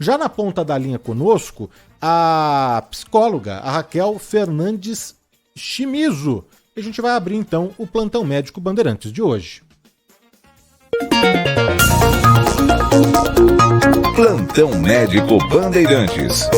Já na ponta da linha conosco, a psicóloga, a Raquel Fernandes Chimizo. A gente vai abrir então o Plantão Médico Bandeirantes de hoje. Plantão Médico Bandeirantes.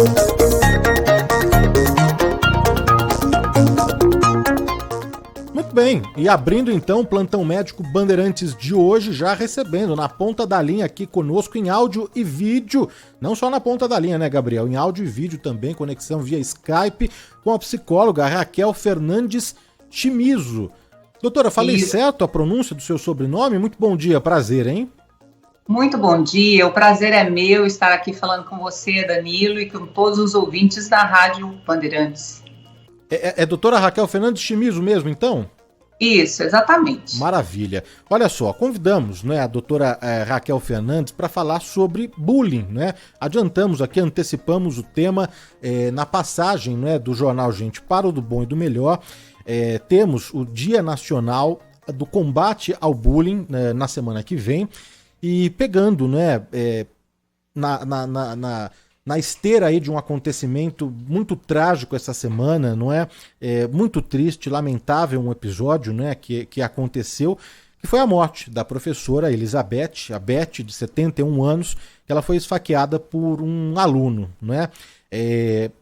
Muito bem, e abrindo então o Plantão Médico Bandeirantes de hoje, já recebendo na ponta da linha aqui conosco em áudio e vídeo, não só na ponta da linha, né, Gabriel? Em áudio e vídeo também, conexão via Skype, com a psicóloga Raquel Fernandes Chimizo. Doutora, falei certo a pronúncia do seu sobrenome? Muito bom dia, prazer, hein? Muito bom dia, o prazer é meu estar aqui falando com você, Danilo, e com todos os ouvintes da Rádio Bandeirantes. É doutora Raquel Fernandes Chimizo mesmo, então? Isso, exatamente. Maravilha. Olha só, convidamos, né, a doutora Raquel Fernandes para falar sobre bullying, né? Adiantamos aqui, antecipamos o tema na passagem, né, do jornal Gente para o do Bom e do Melhor. Temos o Dia Nacional do Combate ao Bullying, né, na semana que vem. E pegando, né, na esteira aí de um acontecimento muito trágico essa semana, não é? Muito triste, lamentável um episódio, né, que aconteceu, que foi a morte da professora Elizabeth, a Beth, de 71 anos, que ela foi esfaqueada por um aluno, não é?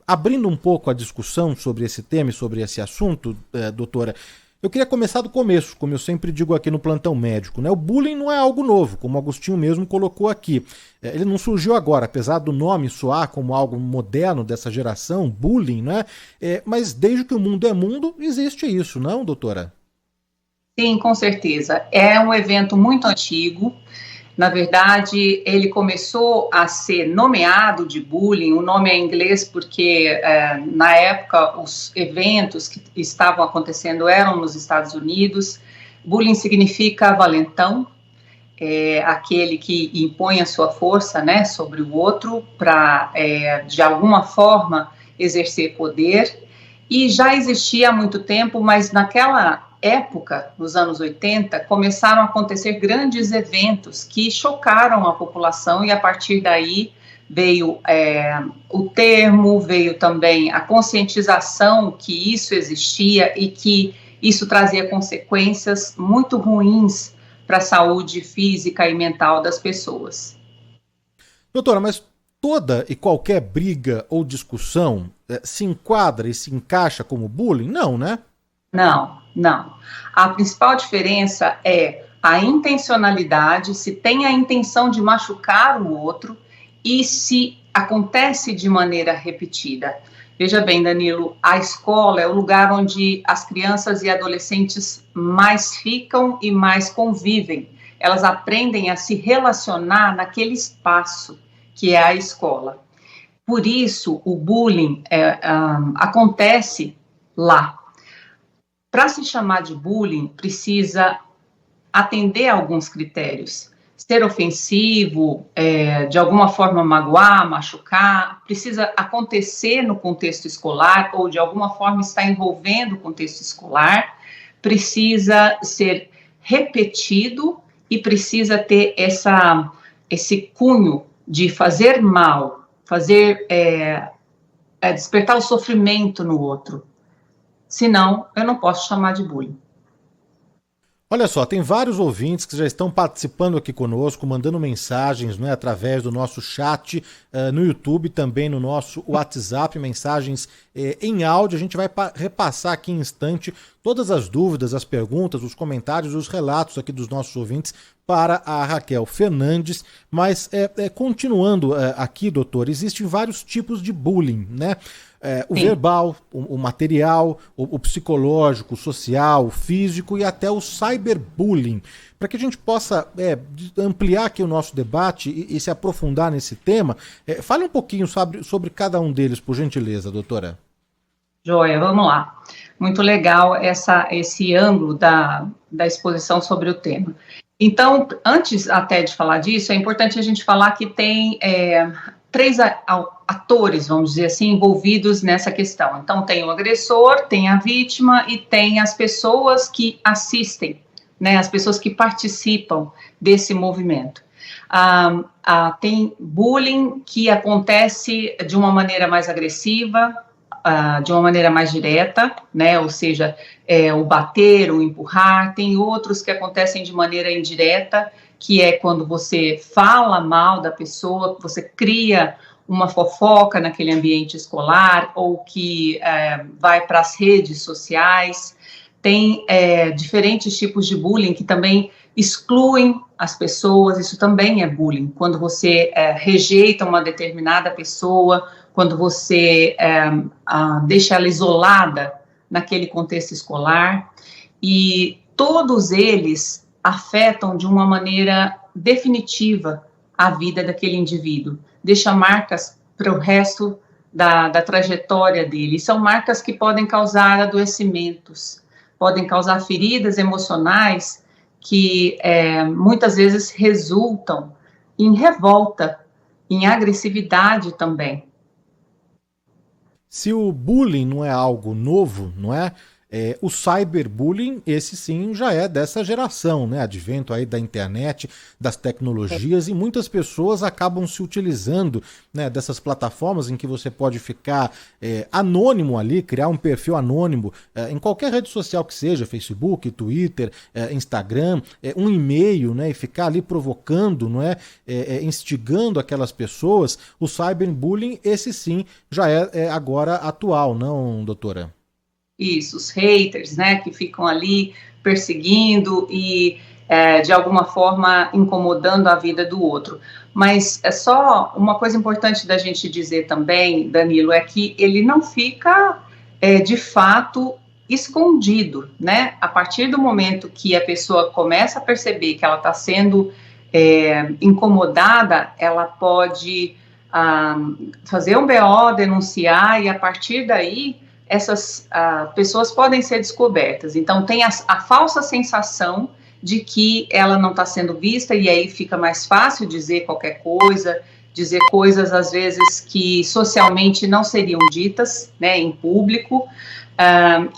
Abrindo um pouco a discussão sobre esse tema e sobre esse assunto, doutora, eu queria começar do começo, como eu sempre digo aqui no Plantão Médico, né? O bullying não é algo novo, como o Agostinho mesmo colocou aqui. Ele não surgiu agora, apesar do nome soar como algo moderno dessa geração, bullying, né? Mas desde que o mundo é mundo, existe isso, não, doutora? Sim, com certeza. É um evento muito antigo. Na verdade, ele começou a ser nomeado de bullying, o nome é em inglês porque na época os eventos que estavam acontecendo eram nos Estados Unidos. Bullying significa valentão, aquele que impõe a sua força, né, sobre o outro para, de alguma forma, exercer poder. E já existia há muito tempo, mas naquela época, nos anos 80, começaram a acontecer grandes eventos que chocaram a população e a partir daí veio o termo, veio também a conscientização que isso existia e que isso trazia consequências muito ruins para a saúde física e mental das pessoas. Doutora, mas toda e qualquer briga ou discussão se enquadra e se encaixa como bullying? Não, né? Não. A principal diferença é a intencionalidade, se tem a intenção de machucar o outro e se acontece de maneira repetida. Veja bem, Danilo, a escola é o lugar onde as crianças e adolescentes mais ficam e mais convivem. Elas aprendem a se relacionar naquele espaço que é a escola. Por isso, o bullying acontece lá. Para se chamar de bullying, precisa atender a alguns critérios. Ser ofensivo, de alguma forma magoar, machucar, precisa acontecer no contexto escolar ou de alguma forma estar envolvendo o contexto escolar, precisa ser repetido e precisa ter esse cunho de fazer mal, despertar o sofrimento no outro. Senão, eu não posso chamar de bullying. Olha só, tem vários ouvintes que já estão participando aqui conosco, mandando mensagens, né, através do nosso chat no YouTube, também no nosso WhatsApp, mensagens em áudio. A gente vai repassar aqui em instante todas as dúvidas, as perguntas, os comentários, os relatos aqui dos nossos ouvintes para a Raquel Fernandes. Mas continuando aqui, doutor, existem vários tipos de bullying, né? O verbal, o material, o psicológico, o social, o físico e até o cyberbullying. Para que a gente possa ampliar aqui o nosso debate e se aprofundar nesse tema, fale um pouquinho sobre cada um deles, por gentileza, doutora. Joia, vamos lá. Muito legal esse ângulo da exposição sobre o tema. Então, antes até de falar disso, é importante a gente falar que tem 3 atores, vamos dizer assim, envolvidos nessa questão. Então, tem o agressor, tem a vítima e tem as pessoas que assistem, né, as pessoas que participam desse movimento. Tem bullying que acontece de uma maneira mais agressiva, de uma maneira mais direta, né, ou seja, o bater, o empurrar. Tem outros que acontecem de maneira indireta, que é quando você fala mal da pessoa, você cria uma fofoca naquele ambiente escolar, ou que vai para as redes sociais. Tem diferentes tipos de bullying que também excluem as pessoas, isso também é bullying. Quando você rejeita uma determinada pessoa, quando você deixa ela isolada naquele contexto escolar, e todos eles afetam de uma maneira definitiva a vida daquele indivíduo, deixa marcas para o resto da trajetória dele. São marcas que podem causar adoecimentos, podem causar feridas emocionais que muitas vezes resultam em revolta, em agressividade também. Se o bullying não é algo novo, não é? O cyberbullying, esse sim, já é dessa geração, né? Advento aí da internet, das tecnologias, e muitas pessoas acabam se utilizando, né, dessas plataformas em que você pode ficar anônimo ali, criar um perfil anônimo em qualquer rede social que seja, Facebook, Twitter, Instagram, um e-mail, né, e ficar ali provocando, não é, instigando aquelas pessoas. O cyberbullying, esse sim, já é agora atual, não, doutora? Isso, os haters, né, que ficam ali perseguindo e, de alguma forma, incomodando a vida do outro. Mas é só uma coisa importante da gente dizer também, Danilo, é que ele não fica, de fato, escondido, né? A partir do momento que a pessoa começa a perceber que ela está sendo incomodada, ela pode fazer um BO, denunciar, e a partir daí essas pessoas podem ser descobertas. Então, tem a falsa sensação de que ela não está sendo vista, e aí fica mais fácil dizer qualquer coisa, dizer coisas, às vezes, que socialmente não seriam ditas, né, em público,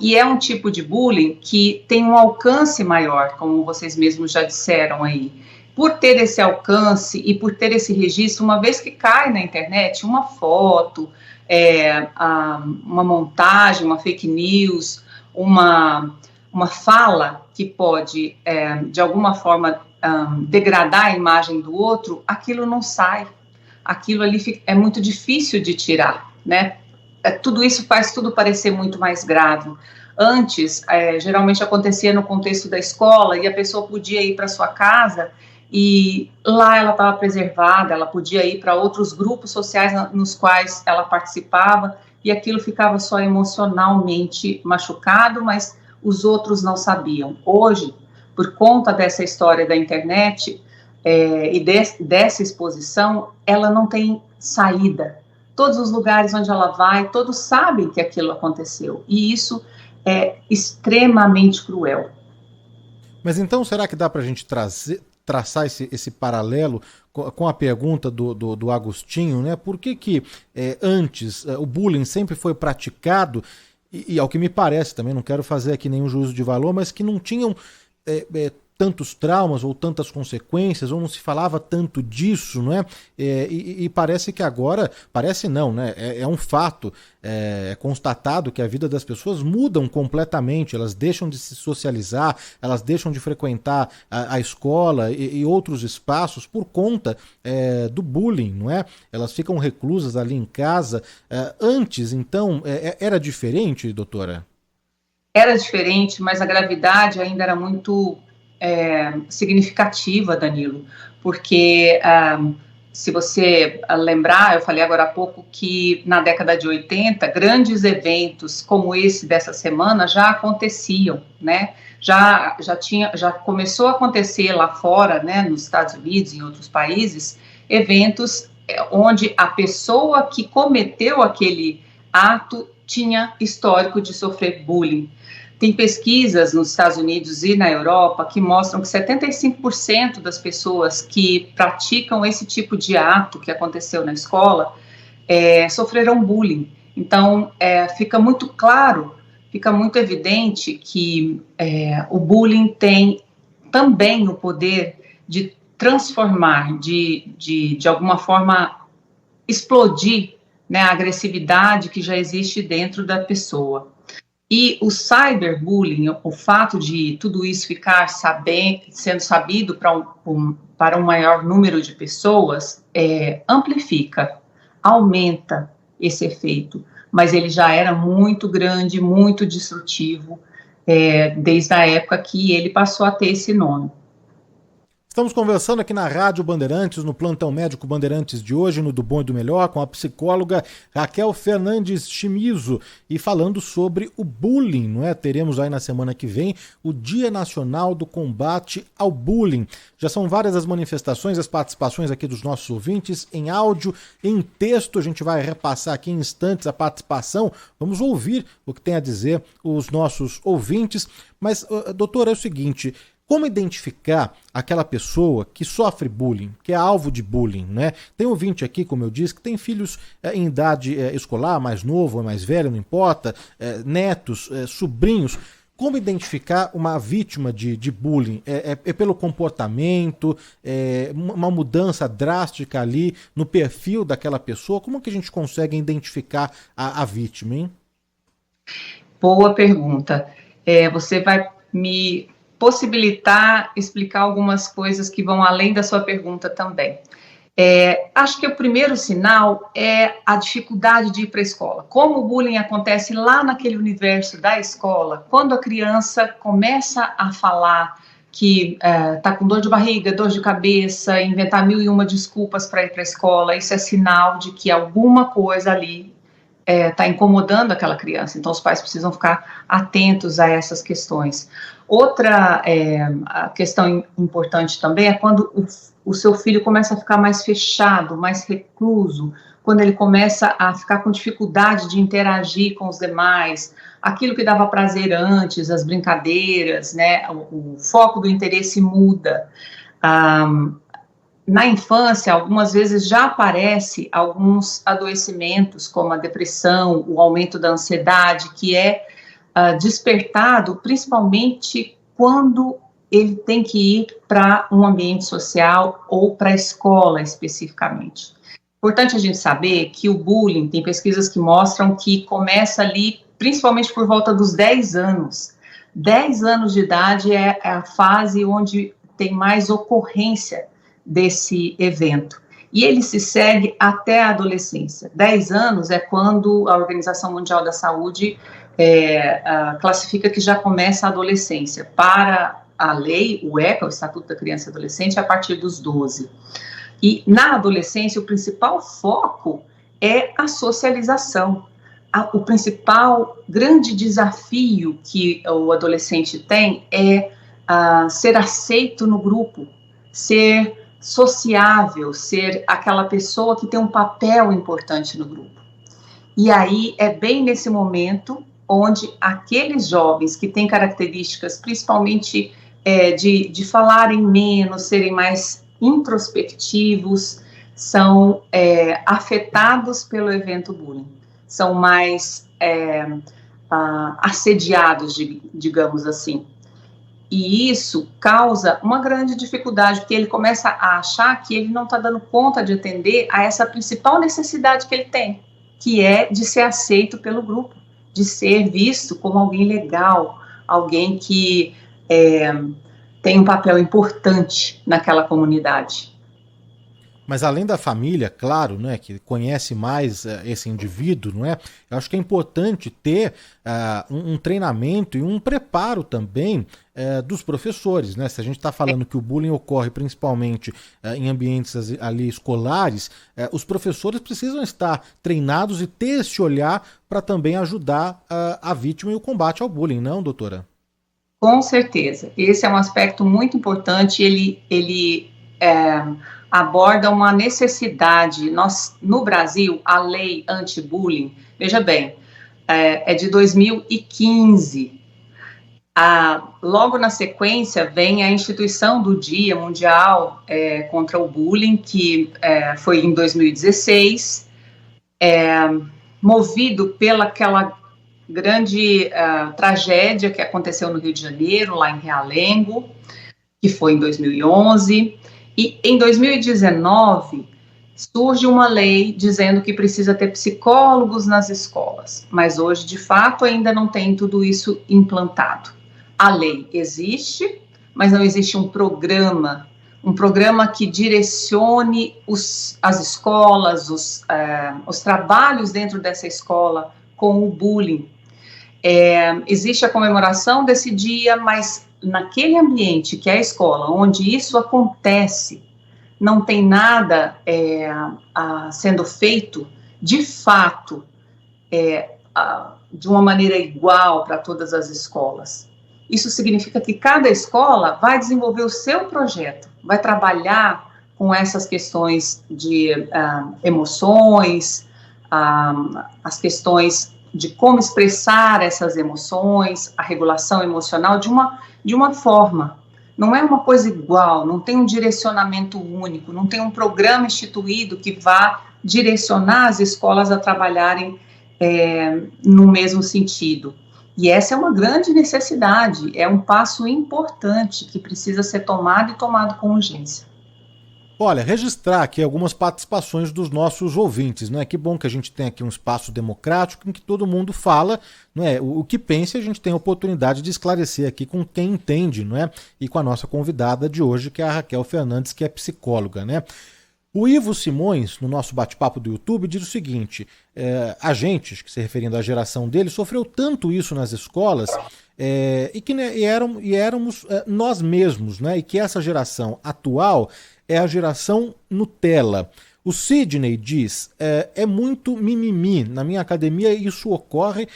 e é um tipo de bullying que tem um alcance maior, como vocês mesmos já disseram aí. Por ter esse alcance e por ter esse registro, uma vez que cai na internet uma foto, uma montagem, uma fake news, uma fala que pode, de alguma forma, degradar a imagem do outro, aquilo não sai. Aquilo ali é muito difícil de tirar, né? Tudo isso faz tudo parecer muito mais grave. Antes, geralmente acontecia no contexto da escola, e a pessoa podia ir para sua casa e lá ela estava preservada, ela podia ir para outros grupos sociais nos quais ela participava, e aquilo ficava só emocionalmente machucado, mas os outros não sabiam. Hoje, por conta dessa história da internet e dessa exposição, ela não tem saída. Todos os lugares onde ela vai, todos sabem que aquilo aconteceu, e isso é extremamente cruel. Mas então, será que dá para a gente traçar esse paralelo com a pergunta do Agostinho, né? Por que antes o bullying sempre foi praticado, e ao que me parece, também não quero fazer aqui nenhum juízo de valor, mas que não tinham tantos traumas ou tantas consequências, ou não se falava tanto disso, não é? E parece que agora, parece não, né? É um fato, é constatado que a vida das pessoas mudam completamente, elas deixam de se socializar, elas deixam de frequentar a escola e outros espaços por conta do bullying, não é? Elas ficam reclusas ali em casa. Antes, então, era diferente, doutora? Era diferente, mas a gravidade ainda era muito significativa, Danilo, porque se você lembrar, eu falei agora há pouco que na década de 80, grandes eventos como esse dessa semana já aconteciam, né? Já começou a acontecer lá fora, né, nos Estados Unidos e em outros países, eventos onde a pessoa que cometeu aquele ato tinha histórico de sofrer bullying. Tem pesquisas nos Estados Unidos e na Europa que mostram que 75% das pessoas que praticam esse tipo de ato que aconteceu na escola sofreram bullying. Então, fica muito claro, fica muito evidente que o bullying tem também o poder de transformar, de alguma forma explodir, né, a agressividade que já existe dentro da pessoa. E o cyberbullying, o fato de tudo isso ficar sendo sabido para um maior número de pessoas, amplifica, aumenta esse efeito, mas ele já era muito grande, muito destrutivo, desde a época que ele passou a ter esse nome. Estamos conversando aqui na Rádio Bandeirantes, no Plantão Médico Bandeirantes de hoje, no Do Bom e do Melhor, com a psicóloga Raquel Fernandes Chimizo, e falando sobre o bullying, não é? Teremos aí na semana que vem o Dia Nacional do Combate ao Bullying. Já são várias as manifestações, as participações aqui dos nossos ouvintes, em áudio, em texto. A gente vai repassar aqui em instantes a participação. Vamos ouvir o que tem a dizer os nossos ouvintes. Mas, doutora, é o seguinte: como identificar aquela pessoa que sofre bullying, que é alvo de bullying, né? Tem ouvinte aqui, como eu disse, que tem filhos em idade escolar, mais novo ou mais velho, não importa, netos, sobrinhos. Como identificar uma vítima de bullying? É pelo comportamento, uma mudança drástica ali no perfil daquela pessoa? Como que a gente consegue identificar a vítima, hein? Boa pergunta. Você vai me possibilitar explicar algumas coisas que vão além da sua pergunta também. Acho que o primeiro sinal é a dificuldade de ir para a escola. Como o bullying acontece lá naquele universo da escola, quando a criança começa a falar que está com dor de barriga, dor de cabeça, inventar 1001 desculpas para ir para a escola, isso é sinal de que alguma coisa ali está incomodando aquela criança. Então, os pais precisam ficar atentos a essas questões. Outra a questão importante também é quando o seu filho começa a ficar mais fechado, mais recluso, quando ele começa a ficar com dificuldade de interagir com os demais, aquilo que dava prazer antes, as brincadeiras, né, o foco do interesse muda. Na infância, algumas vezes já aparece alguns adoecimentos, como a depressão, o aumento da ansiedade, que é despertado principalmente quando ele tem que ir para um ambiente social ou para a escola especificamente. Importante a gente saber que o bullying, tem pesquisas que mostram que começa ali principalmente por volta dos 10 anos. 10 anos de idade é a fase onde tem mais ocorrência desse evento. E ele se segue até a adolescência. 10 anos é quando a Organização Mundial da Saúde classifica que já começa a adolescência. Para a lei, o ECA, o Estatuto da Criança e Adolescente, é a partir dos 12. E na adolescência, o principal foco é a socialização. O principal grande desafio que o adolescente tem é ser aceito no grupo, ser sociável, ser aquela pessoa que tem um papel importante no grupo. E aí é bem nesse momento onde aqueles jovens que têm características principalmente de falarem menos, serem mais introspectivos, são afetados pelo evento bullying, são mais assediados, digamos assim. E isso causa uma grande dificuldade, porque ele começa a achar que ele não está dando conta de atender a essa principal necessidade que ele tem, que é de ser aceito pelo grupo, de ser visto como alguém legal, alguém que tem um papel importante naquela comunidade. Mas além da família, claro, né, que conhece mais esse indivíduo, não é? Eu acho que é importante ter um treinamento e um preparo também dos professores, né? Se a gente está falando que o bullying ocorre principalmente em ambientes ali escolares, os professores precisam estar treinados e ter esse olhar para também ajudar a vítima e o combate ao bullying, não, doutora? Com certeza. Esse é um aspecto muito importante, ele aborda uma necessidade. Nós, no Brasil, a lei anti-bullying, veja bem, é de 2015. Logo na sequência vem a instituição do Dia Mundial contra o Bullying, que foi em 2016, movido pelaquela grande tragédia que aconteceu no Rio de Janeiro, lá em Realengo, que foi em 2011, E em 2019, surge uma lei dizendo que precisa ter psicólogos nas escolas, mas hoje, de fato, ainda não tem tudo isso implantado. A lei existe, mas não existe um programa que direcione as escolas, os trabalhos dentro dessa escola com o bullying. Existe a comemoração desse dia, mas naquele ambiente que é a escola, onde isso acontece, não tem nada sendo feito de fato de uma maneira igual para todas as escolas. Isso significa que cada escola vai desenvolver o seu projeto, vai trabalhar com essas questões de emoções, as questões de como expressar essas emoções, a regulação emocional de uma forma. Não é uma coisa igual, não tem um direcionamento único, não tem um programa instituído que vá direcionar as escolas a trabalharem no mesmo sentido. E essa é uma grande necessidade, é um passo importante que precisa ser tomado e tomado com urgência. Olha, registrar aqui algumas participações dos nossos ouvintes, né? Que bom que a gente tem aqui um espaço democrático em que todo mundo fala, não é? O que pensa, a gente tem a oportunidade de esclarecer aqui com quem entende, não é? E com a nossa convidada de hoje, que é a Raquel Fernandes, que é psicóloga, né? O Ivo Simões, no nosso bate-papo do YouTube, diz o seguinte: a gente, que se referindo à geração dele, sofreu tanto isso nas escolas e éramos nós mesmos, né? E que essa geração atual é a geração Nutella. O Sidney diz, é muito mimimi, na minha academia isso ocorre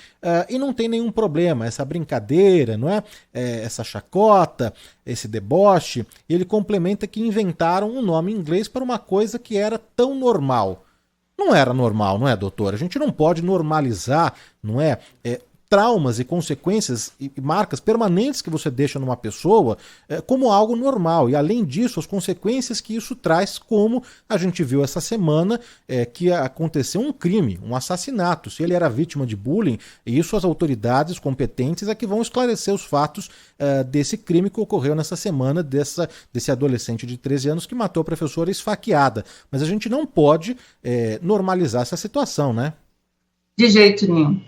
e não tem nenhum problema, essa brincadeira, não é? Essa chacota, esse deboche. Ele complementa que inventaram um nome em inglês para uma coisa que era tão normal. Não era normal, não é, doutor? A gente não pode normalizar, não é? Traumas e consequências e marcas permanentes que você deixa numa pessoa como algo normal. E além disso, as consequências que isso traz, como a gente viu essa semana, que aconteceu um crime, um assassinato. Se ele era vítima de bullying, isso as autoridades competentes é que vão esclarecer os fatos desse crime que ocorreu nessa semana, desse adolescente de 13 anos que matou a professora esfaqueada. Mas a gente não pode normalizar essa situação, né? De jeito nenhum.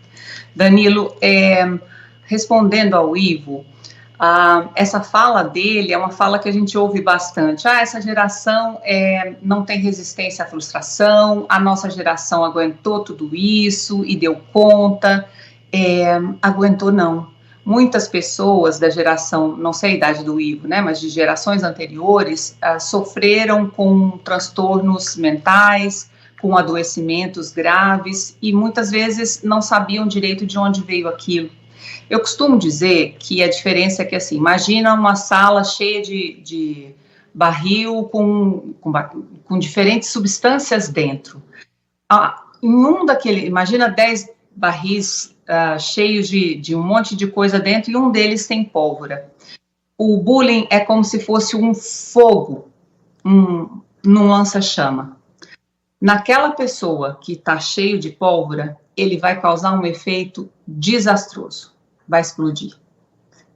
Danilo, respondendo ao Ivo, essa fala dele é uma fala que a gente ouve bastante. Essa geração não tem resistência à frustração, a nossa geração aguentou tudo isso e deu conta. Aguentou não. Muitas pessoas da geração, não sei a idade do Ivo, né, mas de gerações anteriores, sofreram com transtornos mentais, com adoecimentos graves e muitas vezes não sabiam direito de onde veio aquilo. Eu costumo dizer que a diferença é que, assim, imagina uma sala cheia de barril com diferentes substâncias dentro. Imagina 10 barris cheios de um monte de coisa dentro e um deles tem pólvora. O bullying é como se fosse um fogo num lança-chama. Naquela pessoa que está cheio de pólvora, ele vai causar um efeito desastroso. Vai explodir.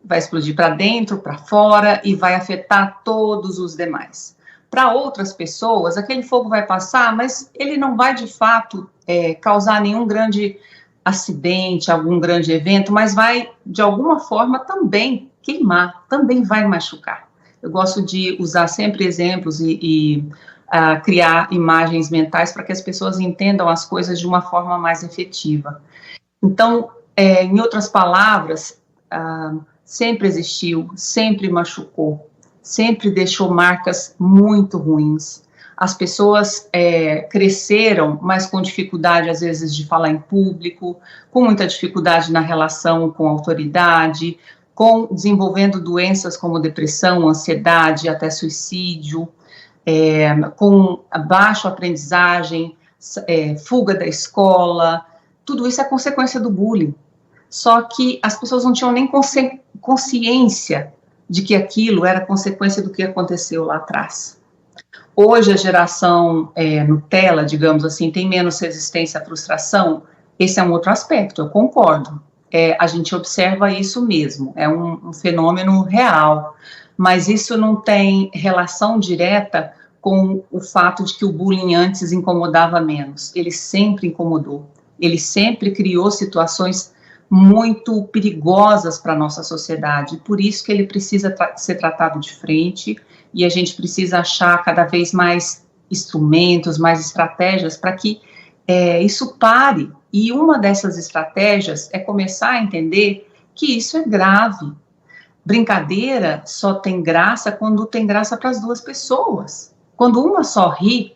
Vai explodir para dentro, para fora e vai afetar todos os demais. Para outras pessoas, aquele fogo vai passar, mas ele não vai, de fato, causar nenhum grande acidente, algum grande evento, mas vai, de alguma forma, também queimar, também vai machucar. Eu gosto de usar sempre exemplos e criar imagens mentais para que as pessoas entendam as coisas de uma forma mais efetiva. Então, em outras palavras, sempre existiu, sempre machucou, sempre deixou marcas muito ruins. As pessoas cresceram, mas com dificuldade, às vezes, de falar em público, com muita dificuldade na relação com a autoridade, desenvolvendo doenças como depressão, ansiedade, até suicídio, com baixa aprendizagem, fuga da escola. Tudo isso é consequência do bullying. Só que as pessoas não tinham nem consciência de que aquilo era consequência do que aconteceu lá atrás. Hoje a geração Nutella, digamos assim, tem menos resistência à frustração. Esse é um outro aspecto, eu concordo. A gente observa isso mesmo, é um fenômeno real. mas isso não tem relação direta com o fato de que o bullying antes incomodava menos. Ele sempre incomodou, ele sempre criou situações muito perigosas para a nossa sociedade, por isso que ele precisa ser tratado de frente, e a gente precisa achar cada vez mais instrumentos, mais estratégias para que isso pare. E uma dessas estratégias é começar a entender que isso é grave. Brincadeira só tem graça quando tem graça para as duas pessoas. Quando uma só ri,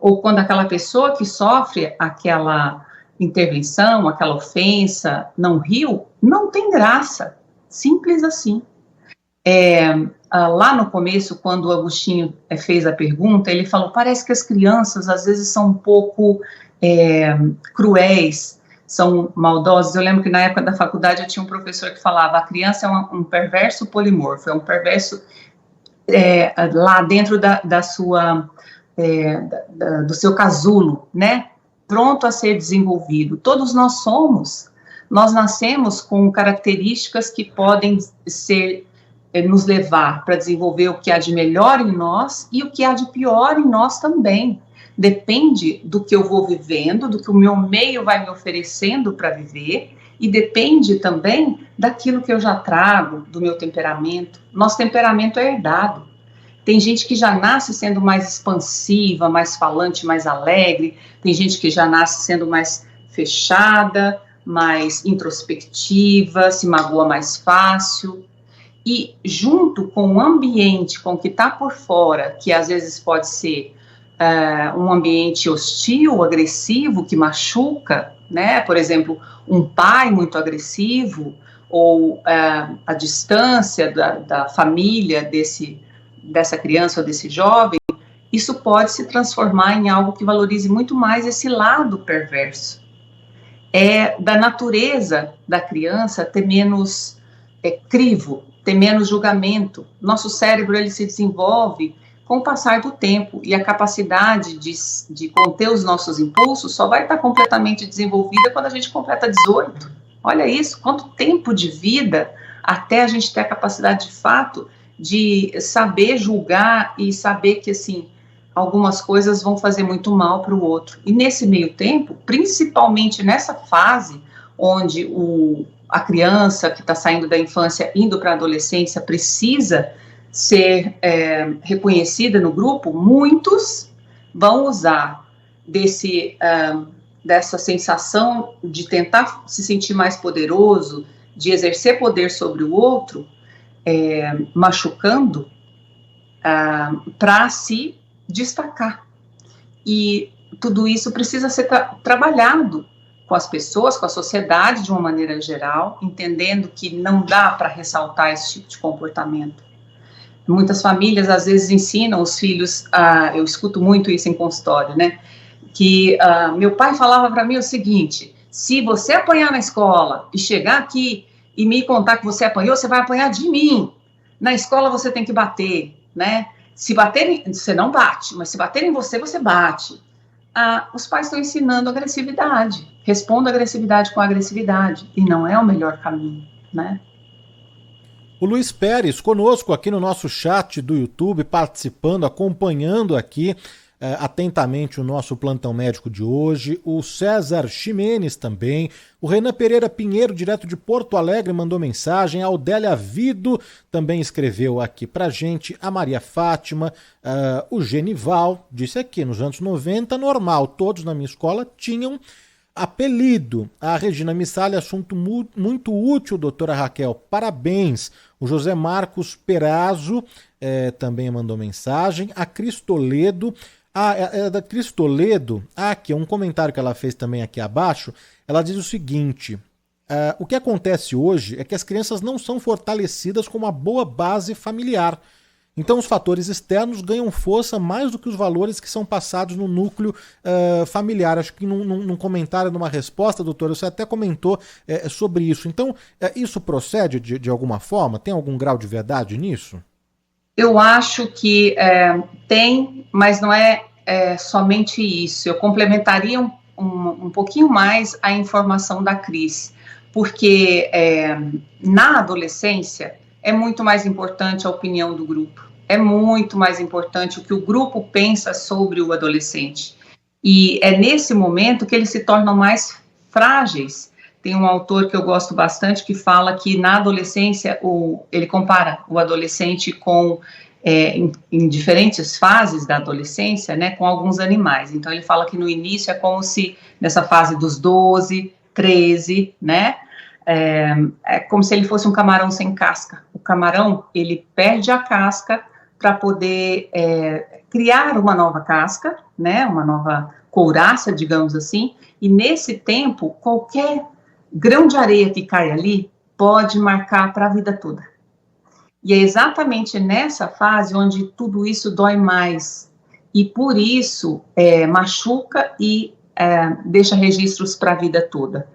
ou quando aquela pessoa que sofre aquela intervenção, aquela ofensa, não riu, não tem graça. Simples assim. Lá no começo, quando o Agostinho fez a pergunta, ele falou, parece que as crianças às vezes são um pouco cruéis, são maldosas. Eu lembro que na época da faculdade eu tinha um professor que falava, a criança é um perverso polimorfo, é um perverso lá dentro do seu casulo, né? Pronto a ser desenvolvido. Todos nós nascemos com características que podem nos levar para desenvolver o que há de melhor em nós e o que há de pior em nós também. Depende do que eu vou vivendo, do que o meu meio vai me oferecendo para viver, e depende também daquilo que eu já trago, do meu temperamento. Nosso temperamento é herdado. Tem gente que já nasce sendo mais expansiva, mais falante, mais alegre, tem gente que já nasce sendo mais fechada, mais introspectiva, se magoa mais fácil. E junto com o ambiente, com o que está por fora, que às vezes pode ser um ambiente hostil, agressivo, que machuca, né? Por exemplo, um pai muito agressivo, ou a distância da família dessa criança ou desse jovem, isso pode se transformar em algo que valorize muito mais esse lado perverso. É da natureza da criança ter menos crivo, ter menos julgamento. Nosso cérebro, ele se desenvolve com o passar do tempo, e a capacidade de conter os nossos impulsos só vai estar completamente desenvolvida quando a gente completa 18. Olha isso, quanto tempo de vida até a gente ter a capacidade de fato de saber julgar e saber que, assim, algumas coisas vão fazer muito mal para o outro. E nesse meio tempo, principalmente nessa fase onde a criança que está saindo da infância, indo para a adolescência, precisa ser reconhecida no grupo, muitos vão usar dessa sensação de tentar se sentir mais poderoso, de exercer poder sobre o outro, machucando, para se destacar. E tudo isso precisa ser trabalhado com as pessoas, com a sociedade de uma maneira geral, entendendo que não dá para ressaltar esse tipo de comportamento. Muitas famílias, às vezes, ensinam os filhos, eu escuto muito isso em consultório, né, que meu pai falava para mim o seguinte, se você apanhar na escola e chegar aqui e me contar que você apanhou, você vai apanhar de mim. Na escola você tem que bater, né, se baterem, você não bate, mas se baterem em você, você bate. Os pais estão ensinando agressividade, responda a agressividade com agressividade, e não é o melhor caminho, né. O Luiz Pérez conosco aqui no nosso chat do YouTube, participando, acompanhando aqui atentamente o nosso plantão médico de hoje. O César Ximenes também. O Renan Pereira Pinheiro, direto de Porto Alegre, mandou mensagem. A Odélia Vido também escreveu aqui pra gente. A Maria Fátima. O Genival disse aqui, nos anos 90, normal, todos na minha escola tinham apelido. A Regina Missali, assunto muito útil, doutora Raquel, parabéns. O José Marcos Perazzo também mandou mensagem. A Cris Toledo, da Cris Toledo, aqui é um comentário que ela fez também aqui abaixo. Ela diz o seguinte, o que acontece hoje é que as crianças não são fortalecidas com uma boa base familiar. Então os fatores externos ganham força mais do que os valores que são passados no núcleo familiar. Acho que num comentário, numa resposta, doutora, você até comentou sobre isso. Então, isso procede de alguma forma? Tem algum grau de verdade nisso? Eu acho que tem, mas não é somente isso. Eu complementaria um pouquinho mais a informação da Cris, porque na adolescência é muito mais importante a opinião do grupo. É muito mais importante o que o grupo pensa sobre o adolescente. E é nesse momento que eles se tornam mais frágeis. Tem um autor que eu gosto bastante que fala que na adolescência, ele compara o adolescente com, em diferentes fases da adolescência, né, com alguns animais. Então ele fala que no início é como se, nessa fase dos 12, 13, né, é como se ele fosse um camarão sem casca. O camarão, ele perde a casca para poder criar uma nova casca, né, uma nova couraça, digamos assim, e nesse tempo, qualquer grão de areia que cai ali pode marcar para a vida toda. E é exatamente nessa fase onde tudo isso dói mais, e por isso machuca e deixa registros para a vida toda.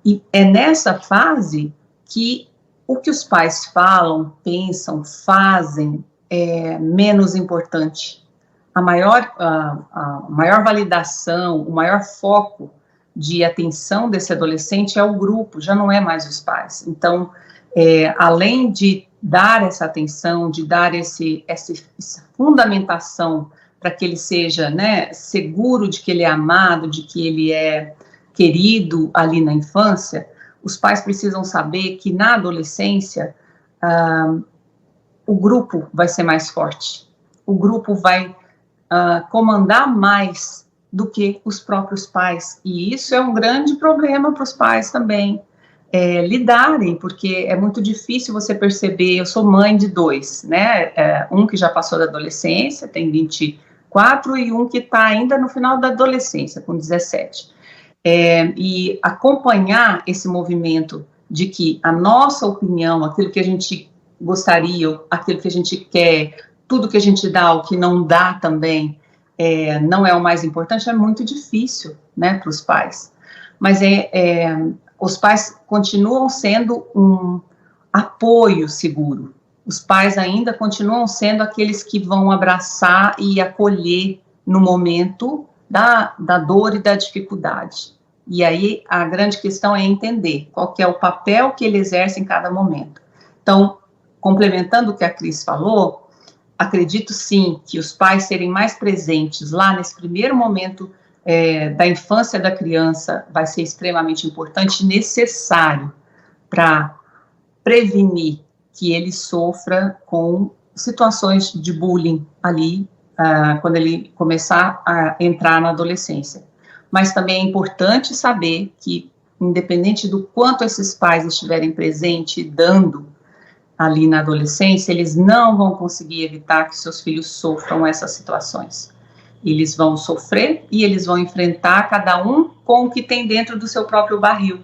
E é nessa fase que o que os pais falam, pensam, fazem é menos importante. A maior validação, o maior foco de atenção desse adolescente é o grupo, já não é mais os pais. Então, além de dar essa atenção, de dar essa fundamentação para que ele seja, né, seguro de que ele é amado, de que ele é querido ali na infância, os pais precisam saber que na adolescência o grupo vai ser mais forte, o grupo vai comandar mais do que os próprios pais, e isso é um grande problema para os pais também lidarem, porque é muito difícil você perceber. Eu sou mãe de 2, né, um que já passou da adolescência, tem 24, e um que está ainda no final da adolescência, com 17, e acompanhar esse movimento de que a nossa opinião, aquilo que a gente gostaria, aquilo que a gente quer, tudo que a gente dá, o que não dá também, não é o mais importante, é muito difícil, né, para os pais. Mas os pais continuam sendo um apoio seguro. Os pais ainda continuam sendo aqueles que vão abraçar e acolher no momento da dor e da dificuldade. E aí a grande questão é entender qual que é o papel que ele exerce em cada momento. Então, complementando o que a Cris falou, acredito sim que os pais serem mais presentes lá nesse primeiro momento da infância da criança vai ser extremamente importante e necessário para prevenir que ele sofra com situações de bullying ali, quando ele começar a entrar na adolescência. Mas também é importante saber que, independente do quanto esses pais estiverem presentes, dando ali na adolescência, eles não vão conseguir evitar que seus filhos sofram essas situações. Eles vão sofrer e eles vão enfrentar cada um com o que tem dentro do seu próprio barril.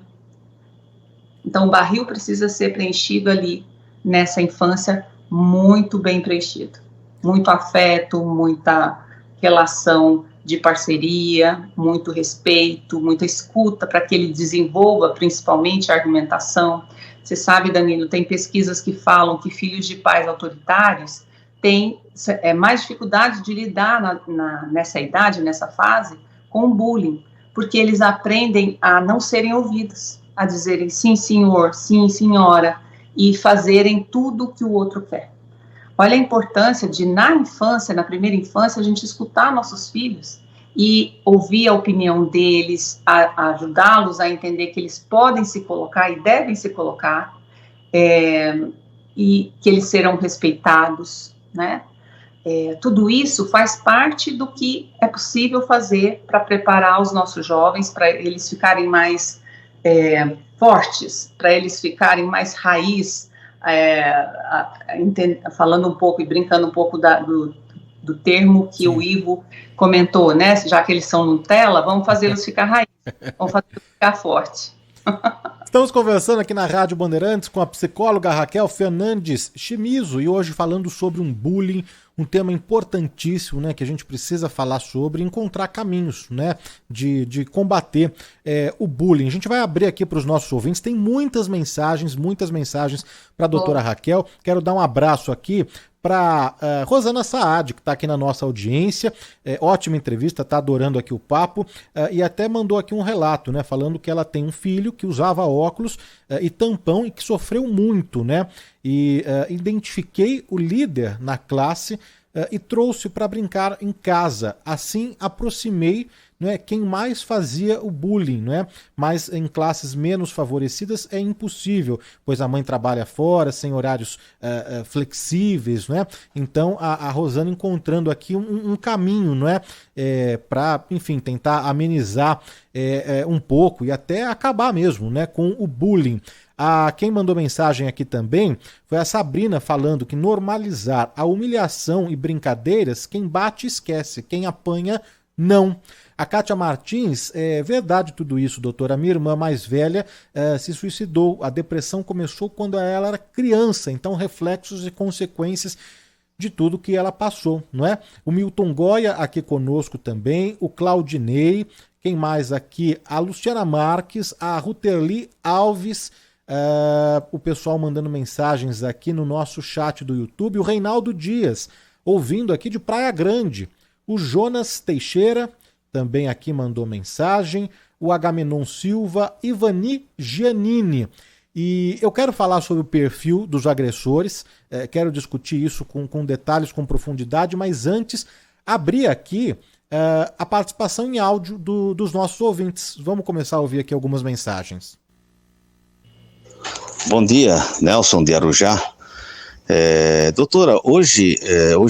Então, o barril precisa ser preenchido ali, nessa infância, muito bem preenchido. Muito afeto, muita relação de parceria, muito respeito, muita escuta para que ele desenvolva, principalmente, a argumentação. Você sabe, Danilo, tem pesquisas que falam que filhos de pais autoritários têm mais dificuldade de lidar nessa idade, nessa fase, com o bullying, porque eles aprendem a não serem ouvidos, a dizerem sim, senhor, sim, senhora, e fazerem tudo o que o outro quer. Olha a importância de, na infância, na primeira infância, a gente escutar nossos filhos e ouvir a opinião deles, ajudá-los a entender que eles podem se colocar e devem se colocar, e que eles serão respeitados, né? Tudo isso faz parte do que é possível fazer para preparar os nossos jovens, para eles ficarem mais fortes, para eles ficarem mais raiz, falando um pouco e brincando um pouco do termo que o Ivo comentou, né? Já que eles são Nutella, vamos fazê-los ficar raiz, vamos fazê-los ficar forte. Estamos conversando aqui na Rádio Bandeirantes com a psicóloga Raquel Fernandes Chimizo e hoje falando sobre um bullying, um tema importantíssimo, né, que a gente precisa falar sobre, encontrar caminhos, né, de combater o bullying. A gente vai abrir aqui para os nossos ouvintes, tem muitas mensagens para a doutora Raquel. Quero dar um abraço aqui para Rosana Saad, que está aqui na nossa audiência. Ótima entrevista, está adorando aqui o papo, e até mandou aqui um relato, né, falando que ela tem um filho que usava óculos e tampão e que sofreu muito, né? E identifiquei o líder na classe e trouxe para brincar em casa. Assim aproximei, né, quem mais fazia o bullying, né? Mas em classes menos favorecidas é impossível, pois a mãe trabalha fora, sem horários flexíveis, né? Então a Rosana encontrando aqui um caminho, né, para, enfim, tentar amenizar um pouco e até acabar mesmo, né, com o bullying. Quem mandou mensagem aqui também foi a Sabrina, falando que normalizar a humilhação e brincadeiras, quem bate esquece, quem apanha não. A Kátia Martins, é verdade tudo isso, doutora. Minha irmã mais velha se suicidou. A depressão começou quando ela era criança, então reflexos e consequências de tudo que ela passou, não é? O Milton Goya aqui conosco também, o Claudinei, quem mais aqui? A Luciana Marques, a Ruterli Alves, o pessoal mandando mensagens aqui no nosso chat do YouTube, o Reinaldo Dias, ouvindo aqui de Praia Grande, o Jonas Teixeira também aqui mandou mensagem, o Agamenon Silva, Ivani Giannini. E eu quero falar sobre o perfil dos agressores, quero discutir isso com detalhes, com profundidade, mas antes abrir aqui a participação em áudio dos nossos ouvintes. Vamos começar a ouvir aqui algumas mensagens. Bom dia, Nelson de Arujá. Doutora, hoje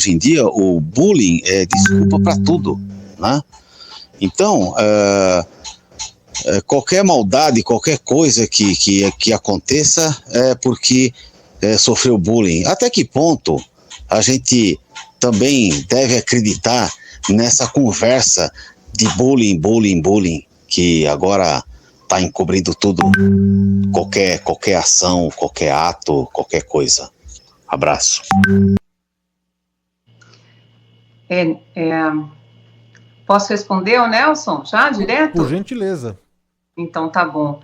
em dia o bullying é desculpa para tudo, né? Então, qualquer maldade, qualquer coisa que aconteça é porque sofreu bullying. Até que ponto a gente também deve acreditar nessa conversa de bullying, que agora está encobrindo tudo, qualquer ação, qualquer ato, qualquer coisa. Abraço. Posso responder ao Nelson já, direto? Por gentileza. Então tá bom.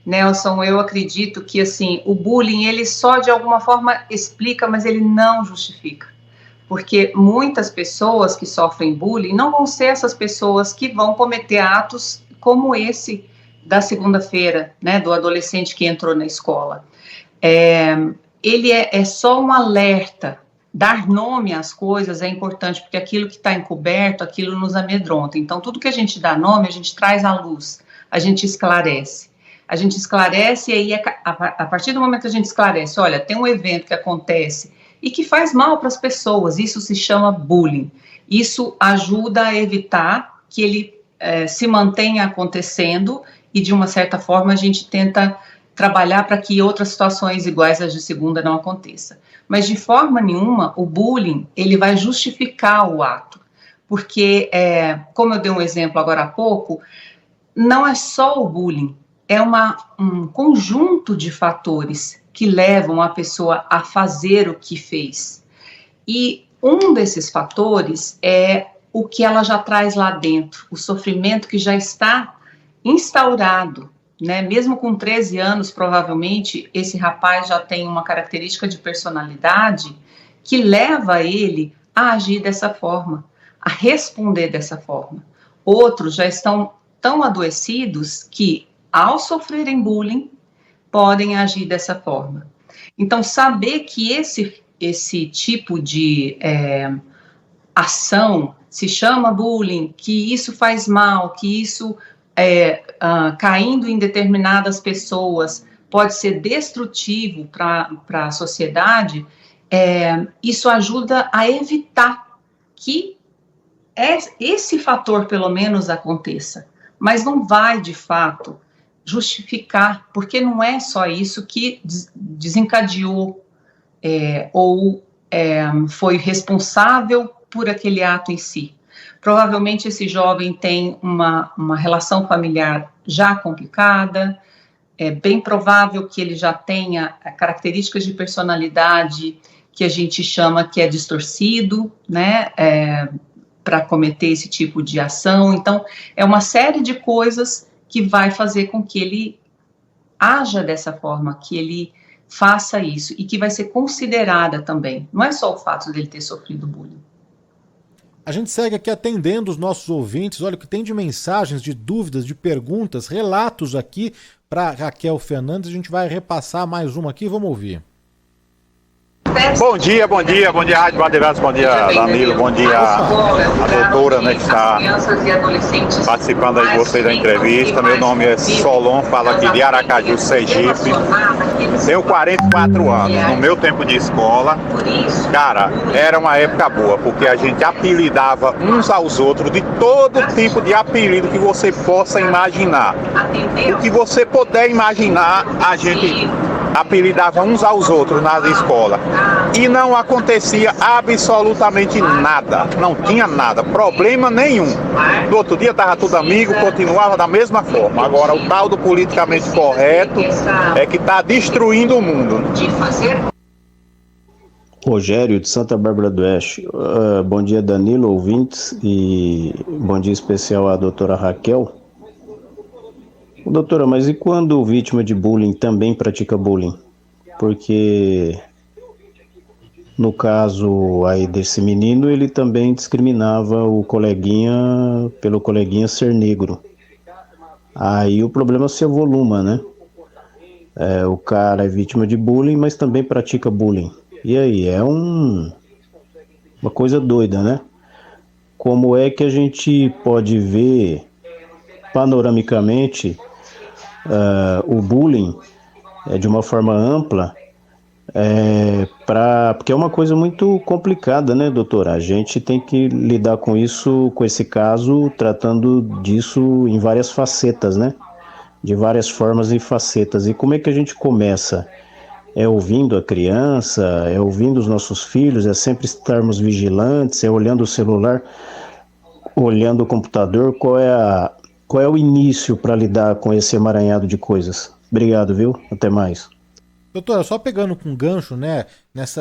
Nelson, eu acredito que assim, o bullying ele só de alguma forma explica, mas ele não justifica. Porque muitas pessoas que sofrem bullying não vão ser essas pessoas que vão cometer atos como esse da segunda-feira, né, do adolescente que entrou na escola. Ele é só um alerta. Dar nome às coisas é importante, porque aquilo que está encoberto, aquilo nos amedronta. Então, tudo que a gente dá nome, a gente traz à luz, a gente esclarece. A gente esclarece e aí, a partir do momento que a gente esclarece, olha, tem um evento que acontece e que faz mal para as pessoas, isso se chama bullying. Isso ajuda a evitar que ele se mantenha acontecendo e, de uma certa forma, a gente tenta trabalhar para que outras situações iguais às de segunda não aconteçam. Mas, de forma nenhuma, o bullying, ele vai justificar o ato. Porque, como eu dei um exemplo agora há pouco, não é só o bullying, é um conjunto de fatores que levam a pessoa a fazer o que fez. E um desses fatores é o que ela já traz lá dentro, o sofrimento que já está instaurado, né? Mesmo com 13 anos, provavelmente, esse rapaz já tem uma característica de personalidade que leva ele a agir dessa forma, a responder dessa forma. Outros já estão tão adoecidos que, ao sofrerem bullying, podem agir dessa forma. Então, saber que esse tipo de ação se chama bullying, que isso faz mal, que isso caindo em determinadas pessoas pode ser destrutivo para a sociedade, isso ajuda a evitar que esse fator, pelo menos, aconteça. Mas não vai, de fato, justificar, porque não é só isso que desencadeou ou foi responsável por aquele ato em si. Provavelmente esse jovem tem uma relação familiar já complicada, é bem provável que ele já tenha características de personalidade que a gente chama que é distorcido, né, para cometer esse tipo de ação. Então, é uma série de coisas que vai fazer com que ele haja dessa forma, que ele faça isso, e que vai ser considerada também. Não é só o fato dele ter sofrido bullying. A gente segue aqui atendendo os nossos ouvintes. Olha o que tem de mensagens, de dúvidas, de perguntas, relatos aqui para Raquel Fernandes. A gente vai repassar mais uma aqui, vamos ouvir. Bom dia, Rádio Bandeirantes, bom dia, Danilo, bom dia a doutora, né, que está participando aí de vocês da entrevista. Meu nome é Solon, falo aqui de Aracaju, Sergipe. Tenho 44 anos. No meu tempo de escola, cara, era uma época boa, porque a gente apelidava uns aos outros de todo tipo de apelido que você possa imaginar. O que você puder imaginar, a gente apelidava uns aos outros na escola. E não acontecia absolutamente nada. Não tinha nada, problema nenhum. No outro dia estava tudo amigo, continuava da mesma forma. Agora, o tal do politicamente correto é que está destruindo o mundo. Rogério, de Santa Bárbara do Oeste. Bom dia, Danilo, ouvintes, e bom dia especial à doutora Raquel. Doutora, mas e quando vítima de bullying também pratica bullying? Porque no caso aí desse menino, ele também discriminava o coleguinha pelo coleguinha ser negro. Aí o problema se avoluma, né? O cara é vítima de bullying, mas também pratica bullying. E aí, é uma coisa doida, né? Como é que a gente pode ver panoramicamente o bullying de uma forma ampla, porque é uma coisa muito complicada, né, doutora? A gente tem que lidar com isso, com esse caso, tratando disso em várias facetas, né? De várias formas e facetas. E como é que a gente começa? É ouvindo a criança, é ouvindo os nossos filhos, é sempre estarmos vigilantes, é olhando o celular, olhando o computador. Qual é o início para lidar com esse emaranhado de coisas? Obrigado, viu? Até mais. Doutora, só pegando com gancho, né,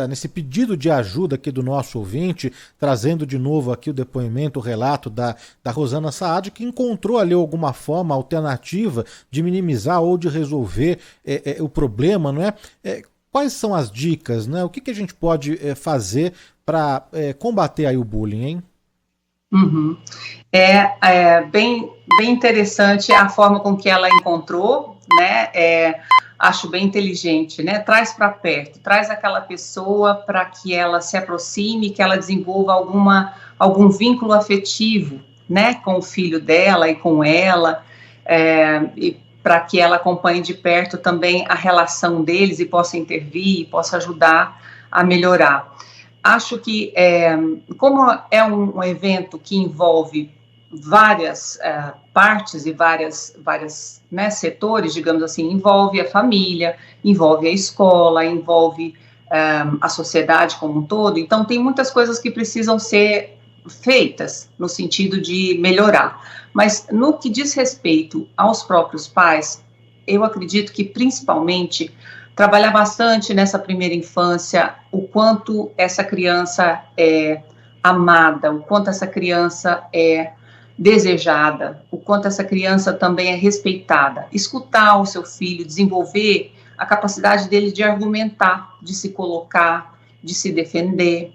nesse pedido de ajuda aqui do nosso ouvinte, trazendo de novo aqui o depoimento, o relato da Rosana Saad, que encontrou ali alguma forma alternativa de minimizar ou de resolver o problema, não é? Quais são as dicas, né? O que a gente pode fazer para combater aí o bullying, hein? Uhum. É bem interessante a forma com que ela encontrou, né? Acho bem inteligente, né? Traz para perto, traz aquela pessoa para que ela se aproxime, que ela desenvolva algum vínculo afetivo, né? Com o filho dela e com ela, e para que ela acompanhe de perto também a relação deles e possa intervir e possa ajudar a melhorar. Acho que, como é um evento que envolve várias partes e várias né, setores, digamos assim, envolve a família, envolve a escola, envolve a sociedade como um todo, então tem muitas coisas que precisam ser feitas no sentido de melhorar. Mas no que diz respeito aos próprios pais, eu acredito que principalmente trabalhar bastante nessa primeira infância, o quanto essa criança é amada, o quanto essa criança é desejada, o quanto essa criança também é respeitada. Escutar o seu filho, desenvolver a capacidade dele de argumentar, de se colocar, de se defender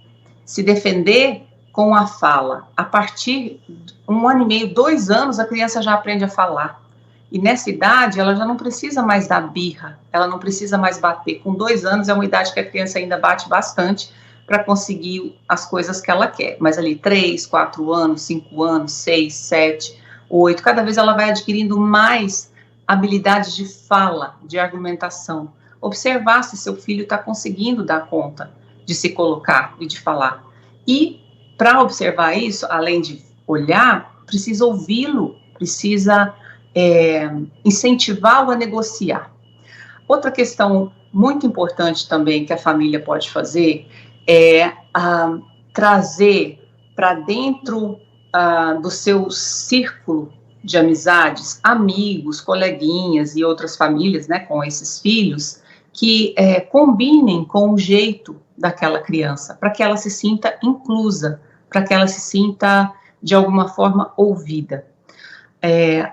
com a fala. A partir de 1 ano e meio, 2 anos, a criança já aprende a falar. E nessa idade, ela já não precisa mais dar birra, ela não precisa mais bater. Com 2 anos é uma idade que a criança ainda bate bastante para conseguir as coisas que ela quer. Mas ali 3, 4 anos, 5 anos, 6, 7, 8, cada vez ela vai adquirindo mais habilidades de fala, de argumentação. Observar se seu filho está conseguindo dar conta de se colocar e de falar. E para observar isso, além de olhar, precisa ouvi-lo, precisa incentivá-lo a negociar. Outra questão muito importante também que a família pode fazer é trazer para dentro do seu círculo de amizades, amigos, coleguinhas e outras famílias, né, com esses filhos, que combinem com o jeito daquela criança, para que ela se sinta inclusa, para que ela se sinta, de alguma forma, ouvida.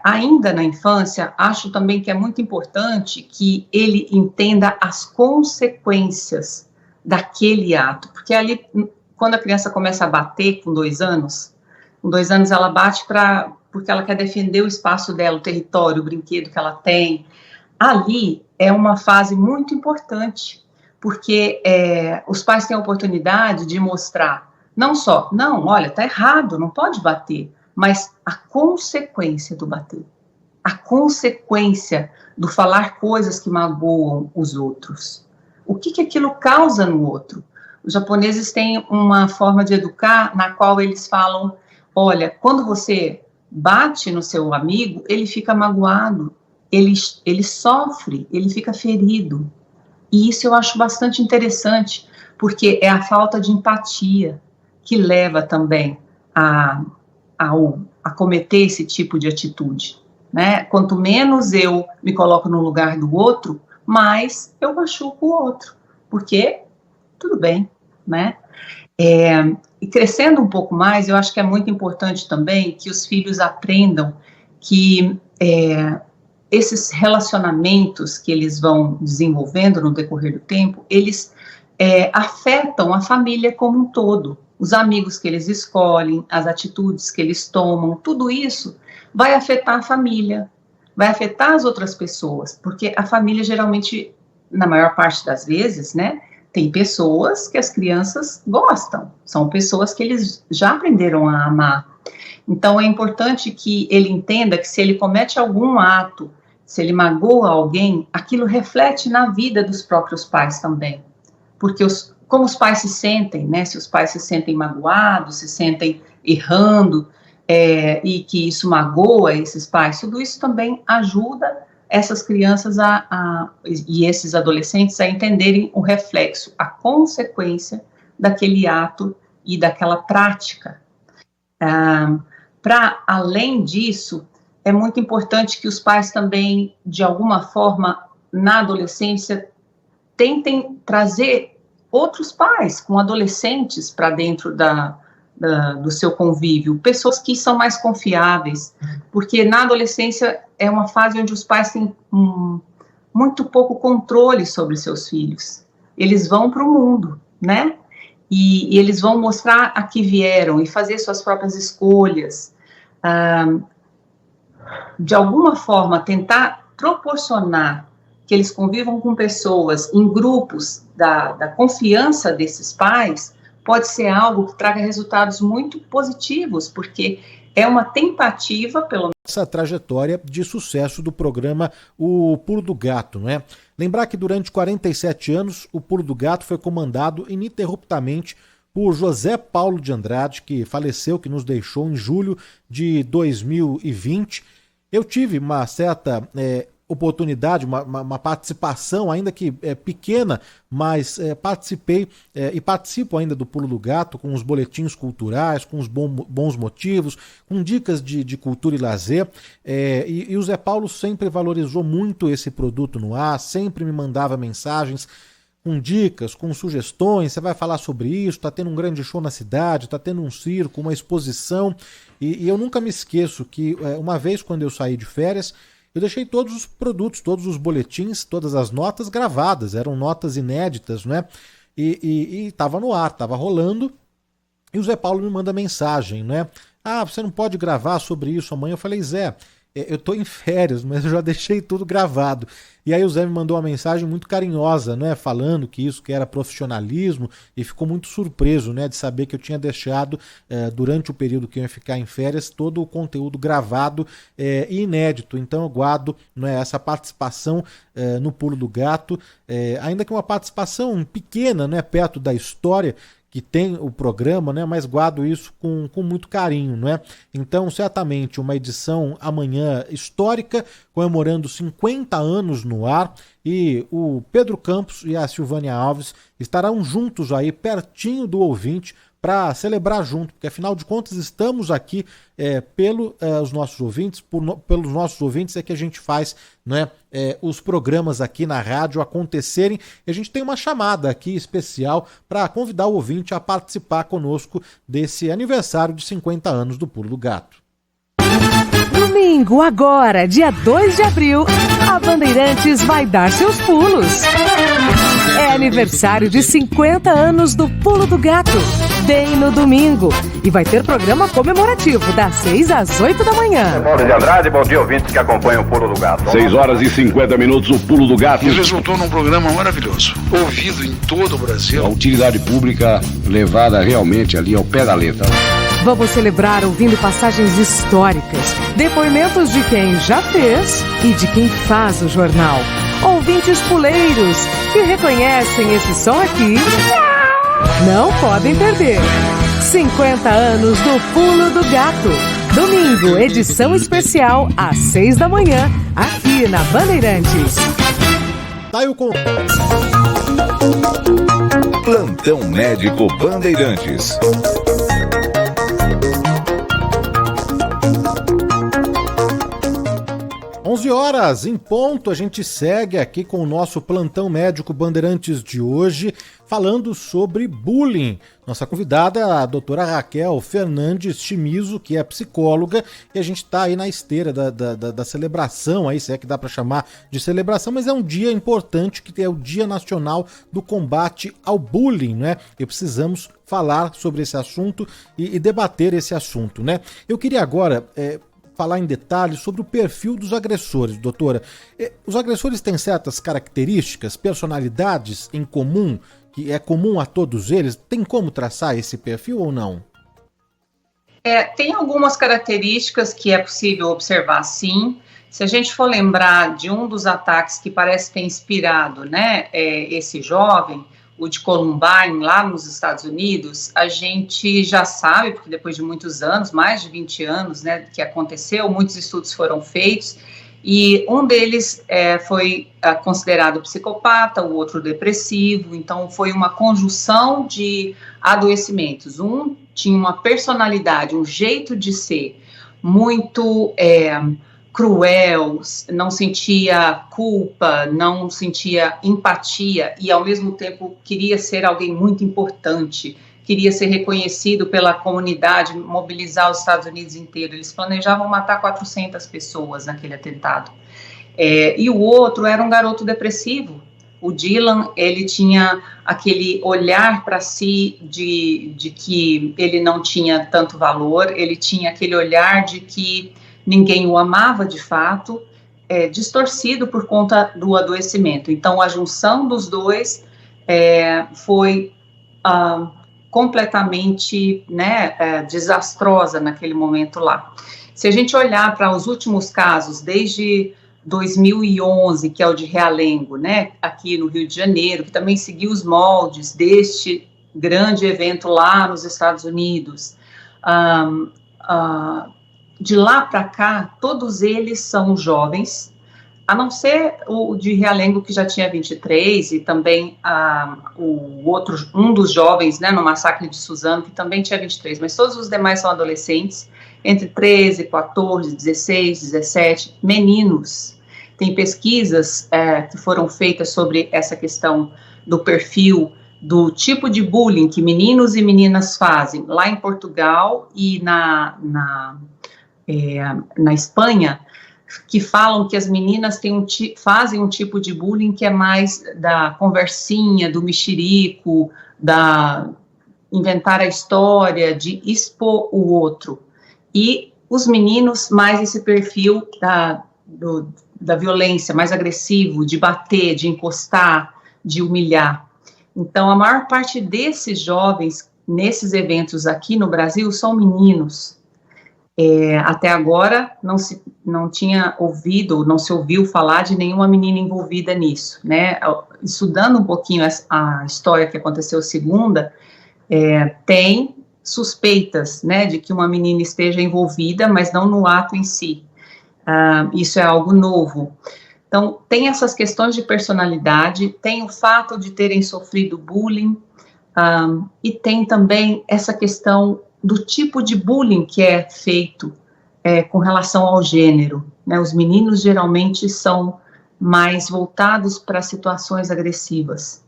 ainda na infância, acho também que é muito importante que ele entenda as consequências daquele ato, porque ali, quando a criança começa a bater com 2 anos, ela bate porque ela quer defender o espaço dela, o território, o brinquedo que ela tem. Ali é uma fase muito importante, porque os pais têm a oportunidade de mostrar, não só, não, olha, tá errado, não pode bater, mas a consequência do bater, a consequência do falar coisas que magoam os outros. O que aquilo causa no outro? Os japoneses têm uma forma de educar na qual eles falam, olha, quando você bate no seu amigo, ele fica magoado, ele sofre, ele fica ferido. E isso eu acho bastante interessante, porque é a falta de empatia que leva também a cometer esse tipo de atitude, né? Quanto menos eu me coloco no lugar do outro, mais eu machuco o outro, porque tudo bem, né? E crescendo um pouco mais, eu acho que é muito importante também que os filhos aprendam que esses relacionamentos que eles vão desenvolvendo no decorrer do tempo, eles afetam a família como um todo. Os amigos que eles escolhem, as atitudes que eles tomam, tudo isso vai afetar a família, vai afetar as outras pessoas, porque a família geralmente, na maior parte das vezes, né, tem pessoas que as crianças gostam, são pessoas que eles já aprenderam a amar. Então, é importante que ele entenda que se ele comete algum ato, se ele magoa alguém, aquilo reflete na vida dos próprios pais também. Porque como os pais se sentem, né? Se os pais se sentem magoados, se sentem errando, e que isso magoa esses pais, tudo isso também ajuda essas crianças e esses adolescentes a entenderem o reflexo, a consequência daquele ato e daquela prática. Para além disso, é muito importante que os pais também, de alguma forma, na adolescência, tentem trazer outros pais com adolescentes para dentro do seu convívio, pessoas que são mais confiáveis, porque na adolescência é uma fase onde os pais têm muito pouco controle sobre seus filhos. Eles vão para o mundo, né? E eles vão mostrar a que vieram e fazer suas próprias escolhas. De alguma forma, tentar proporcionar que eles convivam com pessoas em grupos da confiança desses pais, pode ser algo que traga resultados muito positivos, porque é uma tentativa, pelo essa trajetória de sucesso do programa O Pulo do Gato, não é? Lembrar que durante 47 anos o Pulo do Gato foi comandado ininterruptamente por José Paulo de Andrade, que faleceu, que nos deixou em julho de 2020. Eu tive uma certa oportunidade, uma participação, ainda que pequena, mas participei e participo ainda do Pulo do Gato, com os boletins culturais, com os bons motivos, com dicas de cultura e lazer, e o Zé Paulo sempre valorizou muito esse produto no ar, sempre me mandava mensagens com dicas, com sugestões, você vai falar sobre isso, tá tendo um grande show na cidade, tá tendo um circo, uma exposição, e eu nunca me esqueço que uma vez quando eu saí de férias, eu deixei todos os produtos, todos os boletins, todas as notas gravadas, eram notas inéditas, né? E tava no ar, tava rolando, e o Zé Paulo me manda mensagem, né? Ah, você não pode gravar sobre isso amanhã? Eu falei, Zé, eu tô em férias, mas eu já deixei tudo gravado. E aí o Zé me mandou uma mensagem muito carinhosa, né, falando que isso que era profissionalismo, e ficou muito surpreso, né, de saber que eu tinha deixado, durante o período que eu ia ficar em férias, todo o conteúdo gravado e inédito. Então eu guardo, né, essa participação no Pulo do Gato, ainda que uma participação pequena, né, perto da história que tem o programa, né, mas guardo isso com muito carinho, né? Então, certamente, uma edição amanhã histórica, comemorando 50 anos no ar, e o Pedro Campos e a Silvânia Alves estarão juntos aí, pertinho do ouvinte, para celebrar junto, porque afinal de contas estamos aqui pelos nossos ouvintes, pelos nossos ouvintes é que a gente faz, né, os programas aqui na rádio acontecerem, e a gente tem uma chamada aqui especial para convidar o ouvinte a participar conosco desse aniversário de 50 anos do Pulo do Gato. Domingo, agora, dia 2 de abril, a Bandeirantes vai dar seus pulos. É aniversário de 50 anos do Pulo do Gato, bem no domingo. E vai ter programa comemorativo das 6 às 8 da manhã. Paulo de Andrade, bom dia, ouvintes que acompanham o Pulo do Gato. 6 horas e 50 minutos, o Pulo do Gato. E resultou num programa maravilhoso, ouvido em todo o Brasil. A utilidade pública levada realmente ali ao pé da letra. Vamos celebrar ouvindo passagens históricas, depoimentos de quem já fez e de quem faz o jornal. Ouvintes puleiros que reconhecem esse som aqui. Não podem perder. 50 anos do Pulo do Gato. Domingo, edição especial às 6 da manhã, aqui na Bandeirantes. Tá aí o contato. Plantão Médico Bandeirantes. 11 horas em ponto, a gente segue aqui com o nosso Plantão Médico Bandeirantes de hoje, falando sobre bullying. Nossa convidada é a doutora Raquel Fernandes Chimizo, que é psicóloga, e a gente está aí na esteira da celebração, aí, se é que dá para chamar de celebração, mas é um dia importante, que é o Dia Nacional do Combate ao Bullying, né? E precisamos falar sobre esse assunto e debater esse assunto, né? Eu queria agora falar em detalhes sobre o perfil dos agressores, doutora. Os agressores têm certas características, personalidades em comum, que é comum a todos eles? Tem como traçar esse perfil ou não? Tem algumas características que é possível observar, sim. Se a gente for lembrar de um dos ataques que parece ter inspirado, né, esse jovem, o de Columbine, lá nos Estados Unidos, a gente já sabe, porque depois de muitos anos, mais de 20 anos, né, que aconteceu, muitos estudos foram feitos, e um deles foi considerado psicopata, o outro depressivo, então foi uma conjunção de adoecimentos. Um tinha uma personalidade, um jeito de ser muito cruel, não sentia culpa, não sentia empatia e, ao mesmo tempo, queria ser alguém muito importante, queria ser reconhecido pela comunidade, mobilizar os Estados Unidos inteiro. Eles planejavam matar 400 pessoas naquele atentado. E o outro era um garoto depressivo. O Dylan, ele tinha aquele olhar para si de que ele não tinha tanto valor, ele tinha aquele olhar de que ninguém o amava de fato, distorcido por conta do adoecimento. Então, a junção dos dois foi completamente, né, desastrosa naquele momento lá. Se a gente olhar para os últimos casos, desde 2011, que é o de Realengo, né, aqui no Rio de Janeiro, que também seguiu os moldes deste grande evento lá nos Estados Unidos, de lá para cá, todos eles são jovens, a não ser o de Realengo, que já tinha 23, e também um dos jovens, né, no massacre de Suzano, que também tinha 23, mas todos os demais são adolescentes, entre 13, 14, 16, 17, meninos. Tem pesquisas que foram feitas sobre essa questão do perfil, do tipo de bullying que meninos e meninas fazem lá em Portugal e na Espanha, que falam que as meninas fazem um tipo de bullying que é mais da conversinha, do mexerico, da inventar a história, de expor o outro. E os meninos, mais esse perfil da violência, mais agressivo, de bater, de encostar, de humilhar. Então, a maior parte desses jovens, nesses eventos aqui no Brasil, são meninos. Até agora não se ouviu falar de nenhuma menina envolvida nisso, né? Estudando um pouquinho a história que aconteceu segunda, tem suspeitas, né, de que uma menina esteja envolvida, mas não no ato em si. Isso é algo novo. Então, tem essas questões de personalidade, tem o fato de terem sofrido bullying, e tem também essa questão do tipo de bullying que é feito com relação ao gênero, né? Os meninos geralmente são mais voltados para situações agressivas.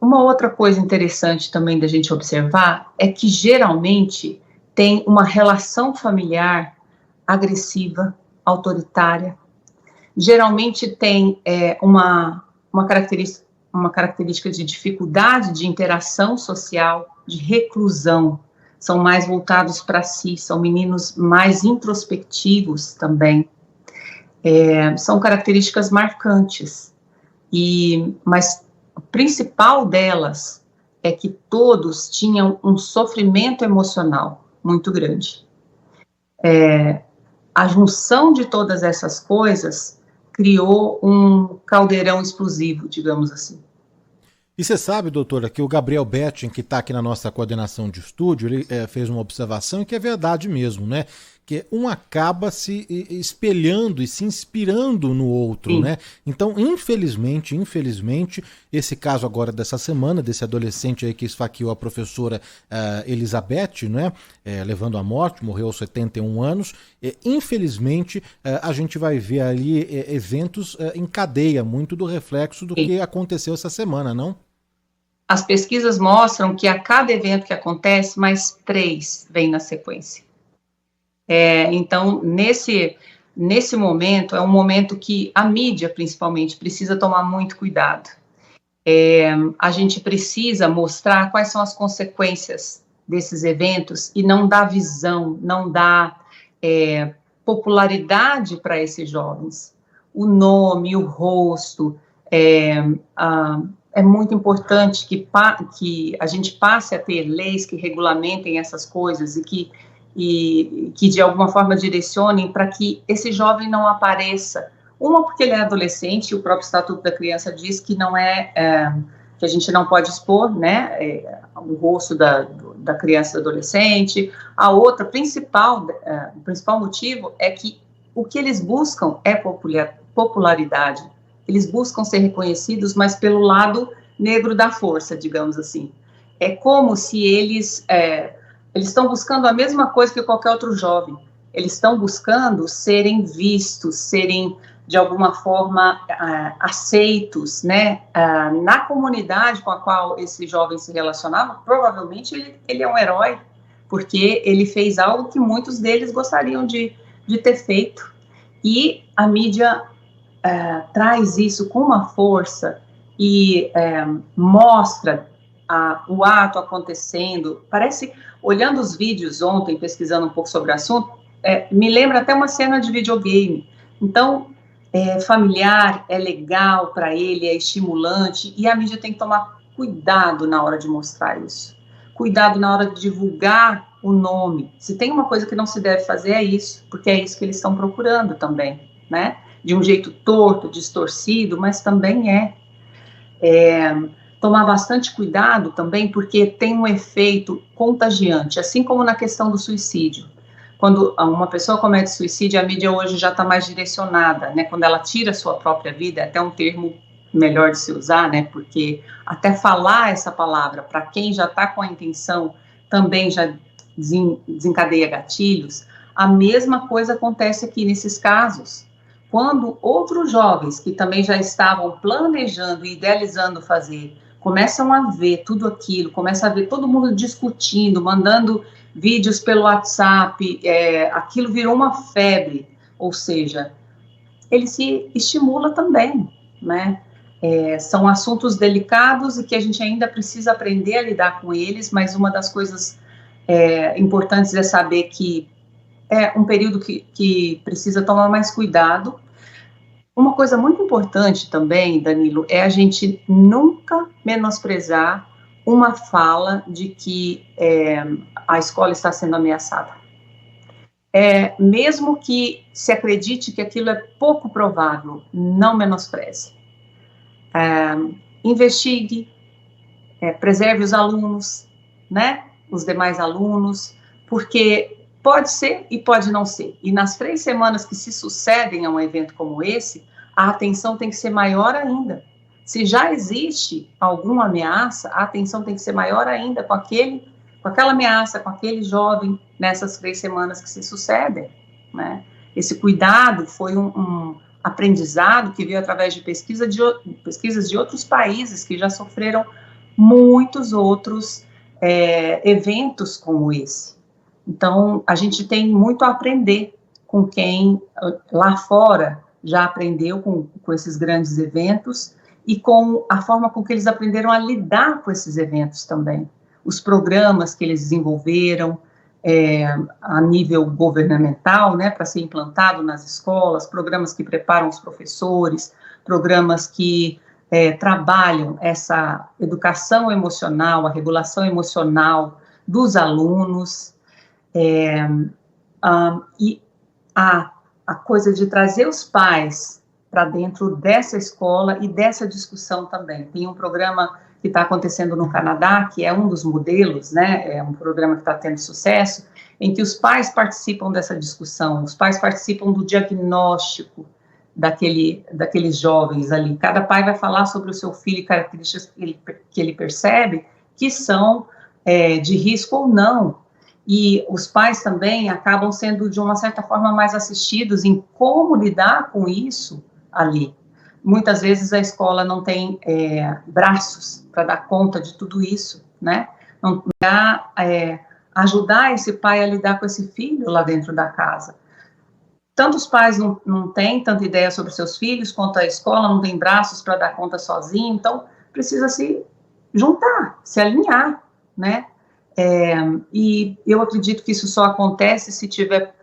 Uma outra coisa interessante também da gente observar é que geralmente tem uma relação familiar agressiva, autoritária. Geralmente tem uma característica de dificuldade de interação social, de reclusão. São mais voltados para si, são meninos mais introspectivos também. São características marcantes. Mas o principal delas é que todos tinham um sofrimento emocional muito grande. A junção de todas essas coisas criou um caldeirão explosivo, digamos assim. E você sabe, doutora, que o Gabriel Betting, que está aqui na nossa coordenação de estúdio, ele fez uma observação que é verdade mesmo, né? Que um acaba se espelhando e se inspirando no outro, né? Então, infelizmente, esse caso agora dessa semana, desse adolescente aí que esfaqueou a professora Elizabeth, né? Levando à morte, morreu aos 71 anos. Infelizmente, a gente vai ver ali eventos em cadeia, muito do reflexo do que aconteceu essa semana, não? As pesquisas mostram que a cada evento que acontece, mais 3 vêm na sequência. Então, nesse momento, é um momento que a mídia, principalmente, precisa tomar muito cuidado. A gente precisa mostrar quais são as consequências desses eventos e não dar visão, não dar popularidade para esses jovens. O nome, o rosto, é muito importante que a gente passe a ter leis que regulamentem essas coisas e que de alguma forma direcionem para que esse jovem não apareça. Uma, porque ele é adolescente, e o próprio Estatuto da Criança diz que não que a gente não pode expor, né, o rosto da criança e do adolescente. A outra, o principal motivo é que o que eles buscam é popularidade. Eles buscam ser reconhecidos, mas pelo lado negro da força, digamos assim. É como se eles estão buscando a mesma coisa que qualquer outro jovem. Eles estão buscando serem vistos, serem, de alguma forma, aceitos, né? Na comunidade com a qual esse jovem se relacionava, provavelmente ele é um herói, porque ele fez algo que muitos deles gostariam de ter feito. E a mídia traz isso com uma força e mostra o ato acontecendo. Parece, olhando os vídeos ontem, pesquisando um pouco sobre o assunto, me lembra até uma cena de videogame. Então, familiar, é legal para ele, é estimulante, e a mídia tem que tomar cuidado na hora de mostrar isso. Cuidado na hora de divulgar o nome. Se tem uma coisa que não se deve fazer, é isso, porque é isso que eles estão procurando também, né? De um jeito torto, distorcido, mas também tomar bastante cuidado também, porque tem um efeito contagiante, assim como na questão do suicídio. Quando uma pessoa comete suicídio, a mídia hoje já está mais direcionada, né? Quando ela tira a sua própria vida, é até um termo melhor de se usar, né? Porque até falar essa palavra, para quem já está com a intenção, também já desencadeia gatilhos. A mesma coisa acontece aqui nesses casos. Quando outros jovens que também já estavam planejando e idealizando fazer, começam a ver tudo aquilo, começam a ver todo mundo discutindo, mandando vídeos pelo WhatsApp, aquilo virou uma febre, ou seja, ele se estimula também, né? São assuntos delicados e que a gente ainda precisa aprender a lidar com eles, mas uma das coisas importantes é saber que é um período que precisa tomar mais cuidado. Uma coisa muito importante também, Danilo, é a gente nunca menosprezar uma fala de que a escola está sendo ameaçada. Mesmo que se acredite que aquilo é pouco provável, não menospreze. Investigue, preserve os alunos, né? Os demais alunos, porque pode ser e pode não ser. E nas 3 semanas que se sucedem a um evento como esse, a atenção tem que ser maior ainda. Se já existe alguma ameaça, a atenção tem que ser maior ainda com aquela ameaça, com aquele jovem, nessas 3 semanas que se sucedem, né? Esse cuidado foi um aprendizado que veio através de pesquisas de outros países que já sofreram muitos outros eventos como esse. Então, a gente tem muito a aprender com quem lá fora já aprendeu com esses grandes eventos e com a forma com que eles aprenderam a lidar com esses eventos também. Os programas que eles desenvolveram a nível governamental, né, para ser implantado nas escolas, programas que preparam os professores, programas que trabalham essa educação emocional, a regulação emocional dos alunos, e a coisa de trazer os pais para dentro dessa escola e dessa discussão também. Tem um programa que está acontecendo no Canadá, que é um dos modelos, né, é um programa que está tendo sucesso, em que os pais participam dessa discussão, os pais participam do diagnóstico daqueles jovens ali. Cada pai vai falar sobre o seu filho e características que ele percebe que são de risco ou não. E os pais também acabam sendo, de uma certa forma, mais assistidos em como lidar com isso ali. Muitas vezes a escola não tem braços para dar conta de tudo isso, né? Não dá ajudar esse pai a lidar com esse filho lá dentro da casa. Tantos pais não têm tanta ideia sobre seus filhos, quanto a escola não tem braços para dar conta sozinho, então precisa se juntar, se alinhar, né? E eu acredito que isso só acontece se tiver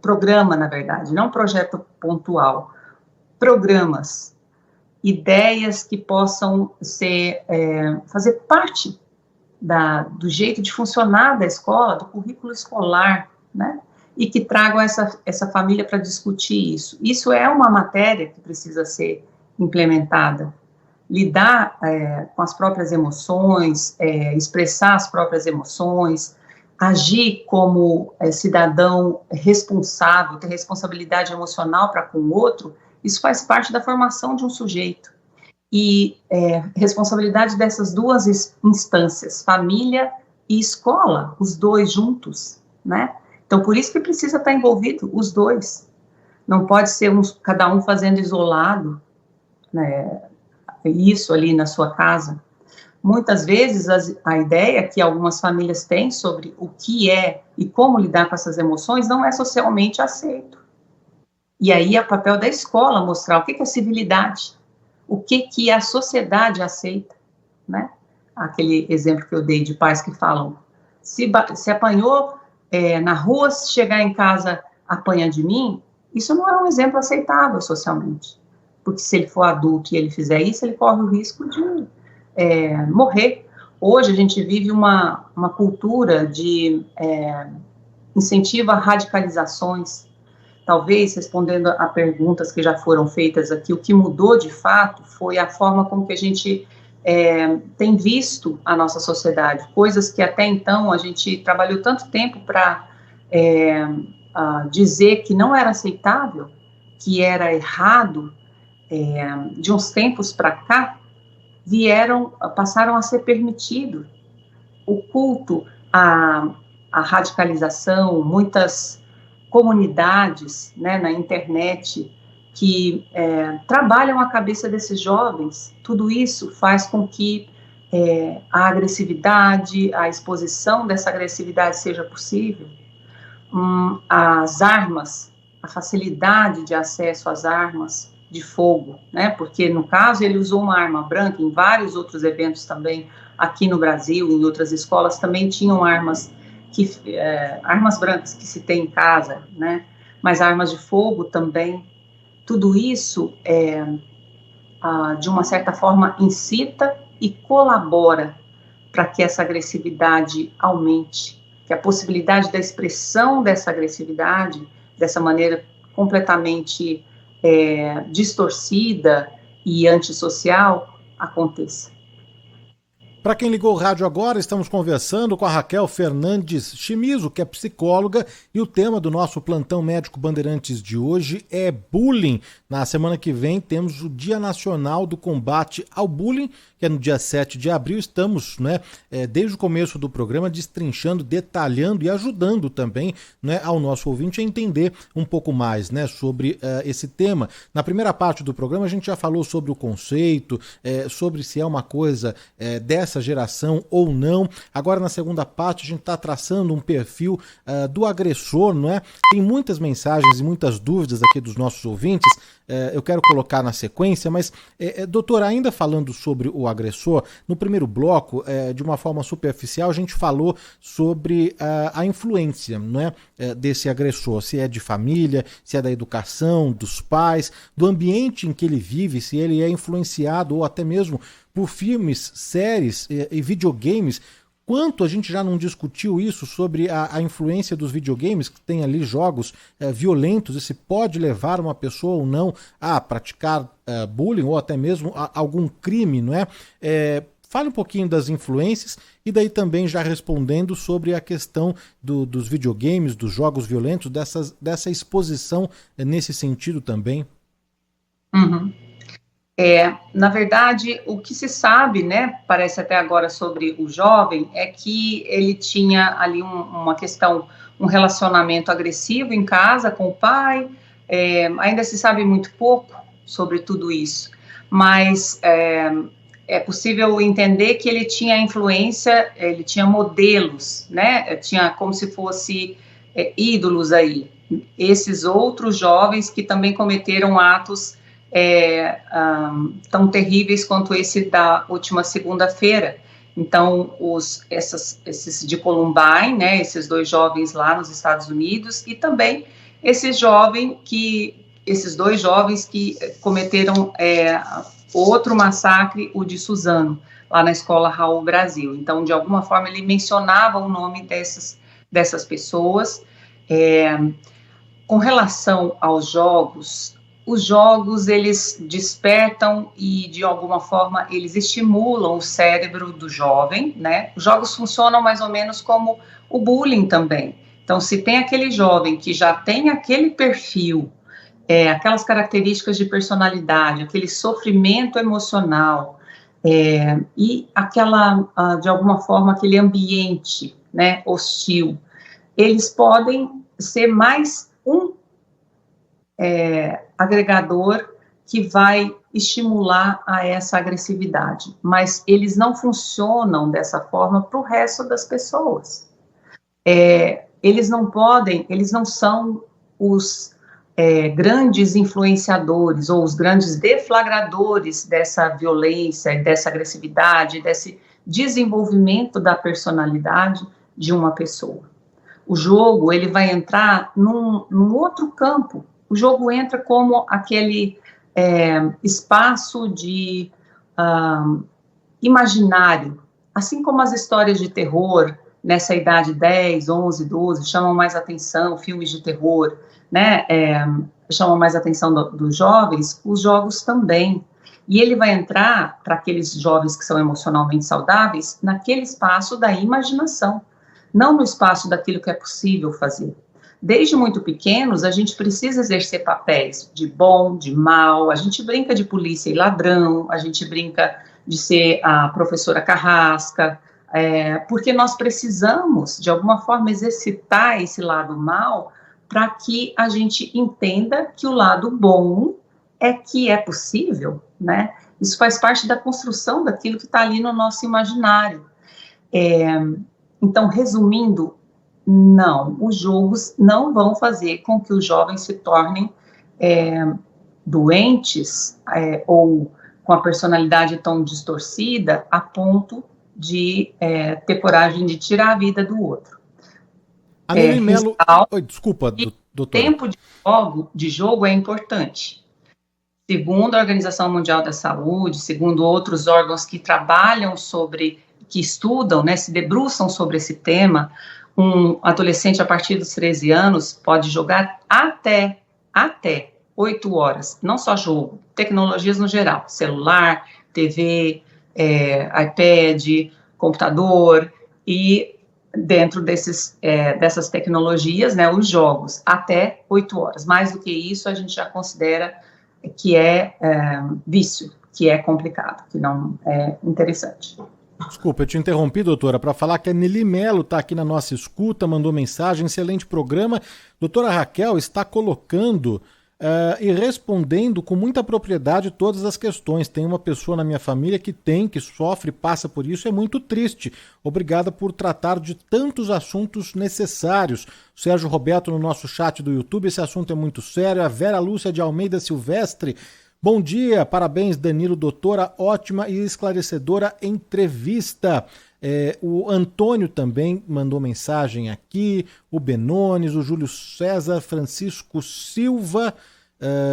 programa, na verdade, não projeto pontual, programas, ideias que possam fazer parte do jeito de funcionar da escola, do currículo escolar, né? E que tragam essa família para discutir isso. Isso é uma matéria que precisa ser implementada. Lidar com as próprias emoções, expressar as próprias emoções, agir como cidadão responsável, ter responsabilidade emocional para com o outro, isso faz parte da formação de um sujeito. E responsabilidade dessas duas instâncias, família e escola, os dois juntos, né? Então, por isso que precisa estar envolvido os dois. Não pode ser cada um fazendo isolado, né, isso ali na sua casa. Muitas vezes a ideia que algumas famílias têm sobre o que é e como lidar com essas emoções não é socialmente aceito. E aí é o papel da escola mostrar o que é civilidade, o que a sociedade aceita, né? Aquele exemplo que eu dei de pais que falam, se apanhou na rua, se chegar em casa, apanha de mim, isso não é um exemplo aceitável socialmente. Porque se ele for adulto e ele fizer isso, ele corre o risco de morrer. Hoje a gente vive uma cultura de incentivo a radicalizações. Talvez, respondendo a perguntas que já foram feitas aqui, o que mudou de fato foi a forma como que a gente tem visto a nossa sociedade, coisas que até então a gente trabalhou tanto tempo para dizer que não era aceitável, que era errado, de uns tempos para cá, passaram a ser permitido. O culto à radicalização, muitas comunidades, né, na internet que trabalham a cabeça desses jovens, tudo isso faz com que a agressividade, a exposição dessa agressividade seja possível. As armas, a facilidade de acesso às armas de fogo, né, porque no caso ele usou uma arma branca, em vários outros eventos também, aqui no Brasil, em outras escolas também tinham armas brancas que se tem em casa, né, mas armas de fogo também. Tudo isso, de uma certa forma, incita e colabora para que essa agressividade aumente, que a possibilidade da expressão dessa agressividade, dessa maneira completamente distorcida e antissocial, aconteça. Para quem ligou o rádio agora, estamos conversando com a Raquel Fernandes Chimizo, que é psicóloga, e o tema do nosso Plantão Médico Bandeirantes de hoje é bullying. Na semana que vem temos o Dia Nacional do Combate ao Bullying, que é no dia 7 de abril. Estamos, desde o começo do programa, destrinchando, detalhando e ajudando também, ao nosso ouvinte a entender um pouco mais, sobre esse tema. Na primeira parte do programa a gente já falou sobre o conceito, sobre se é uma coisa dessa dessa geração ou não. Agora, na segunda parte, a gente está traçando um perfil do agressor, não é? Tem muitas mensagens e muitas dúvidas aqui dos nossos ouvintes, eu quero colocar na sequência, mas, doutor, ainda falando sobre o agressor, no primeiro bloco, de uma forma superficial, a gente falou sobre a influência, não é, desse agressor, se é de família, se é da educação, dos pais, do ambiente em que ele vive, se ele é influenciado ou até mesmo por filmes, séries e videogames. Quanto a gente já não discutiu isso sobre a influência dos videogames, que tem ali jogos violentos, e se pode levar uma pessoa ou não a praticar bullying ou até mesmo algum crime, não é? Fale um pouquinho das influências e daí também já respondendo sobre a questão dos videogames, dos jogos violentos, dessa exposição nesse sentido também. Uhum. Na verdade, o que se sabe, né, parece até agora sobre o jovem, é que ele tinha ali uma questão, um relacionamento agressivo em casa com o pai. Ainda se sabe muito pouco sobre tudo isso, mas é possível entender que ele tinha influência, ele tinha modelos, né, tinha como se fosse ídolos aí, esses outros jovens que também cometeram atos tão terríveis quanto esse da última segunda-feira. Então, esses de Columbine, né, esses 2 jovens lá nos Estados Unidos, e também esses 2 jovens que cometeram outro massacre, o de Suzano, lá na escola Raul Brasil. Então, de alguma forma, ele mencionava o nome dessas pessoas. Com relação aos jogos, os jogos, eles despertam e, de alguma forma, eles estimulam o cérebro do jovem, né? Os jogos funcionam mais ou menos como o bullying também. Então, se tem aquele jovem que já tem aquele perfil, aquelas características de personalidade, aquele sofrimento emocional, e de alguma forma, aquele ambiente, né, hostil, eles podem ser mais um agregador que vai estimular a essa agressividade, mas eles não funcionam dessa forma para o resto das pessoas. Eles não são os grandes influenciadores ou os grandes deflagradores dessa violência, dessa agressividade, desse desenvolvimento da personalidade de uma pessoa. O jogo, ele vai entrar num outro campo. O jogo entra como aquele espaço de imaginário, assim como as histórias de terror, nessa idade 10, 11, 12, chamam mais atenção, filmes de terror, né, chamam mais atenção dos jovens, os jogos também. E ele vai entrar, para aqueles jovens que são emocionalmente saudáveis, naquele espaço da imaginação, não no espaço daquilo que é possível fazer. Desde muito pequenos, a gente precisa exercer papéis de bom, de mal, a gente brinca de polícia e ladrão, a gente brinca de ser a professora carrasca, porque nós precisamos, de alguma forma, exercitar esse lado mal para que a gente entenda que o lado bom que é possível, né? Isso faz parte da construção daquilo que está ali no nosso imaginário. Então, resumindo, não, os jogos não vão fazer com que os jovens se tornem doentes ou com a personalidade tão distorcida a ponto de ter coragem de tirar a vida do outro. A Nelly Mello... Oi, desculpa, doutor. O tempo de jogo é importante. Segundo a Organização Mundial da Saúde, segundo outros órgãos que trabalham que estudam, né, se debruçam sobre esse tema, um adolescente a partir dos 13 anos pode jogar até 8 horas, não só jogo, tecnologias no geral, celular, TV, iPad, computador, e dentro dessas tecnologias, né, os jogos, até 8 horas. Mais do que isso, a gente já considera que é vício, que é complicado, que não é interessante. Desculpa, eu te interrompi, doutora, para falar que a Nelly Mello está aqui na nossa escuta, mandou mensagem, excelente programa. Doutora Raquel está colocando e respondendo com muita propriedade todas as questões. Tem uma pessoa na minha família que sofre, passa por isso, é muito triste. Obrigada por tratar de tantos assuntos necessários. Sérgio Roberto no nosso chat do YouTube, esse assunto é muito sério. A Vera Lúcia de Almeida Silvestre, bom dia, parabéns Danilo, doutora, ótima e esclarecedora entrevista. O Antônio também mandou mensagem aqui, o Benones, o Júlio César, Francisco Silva,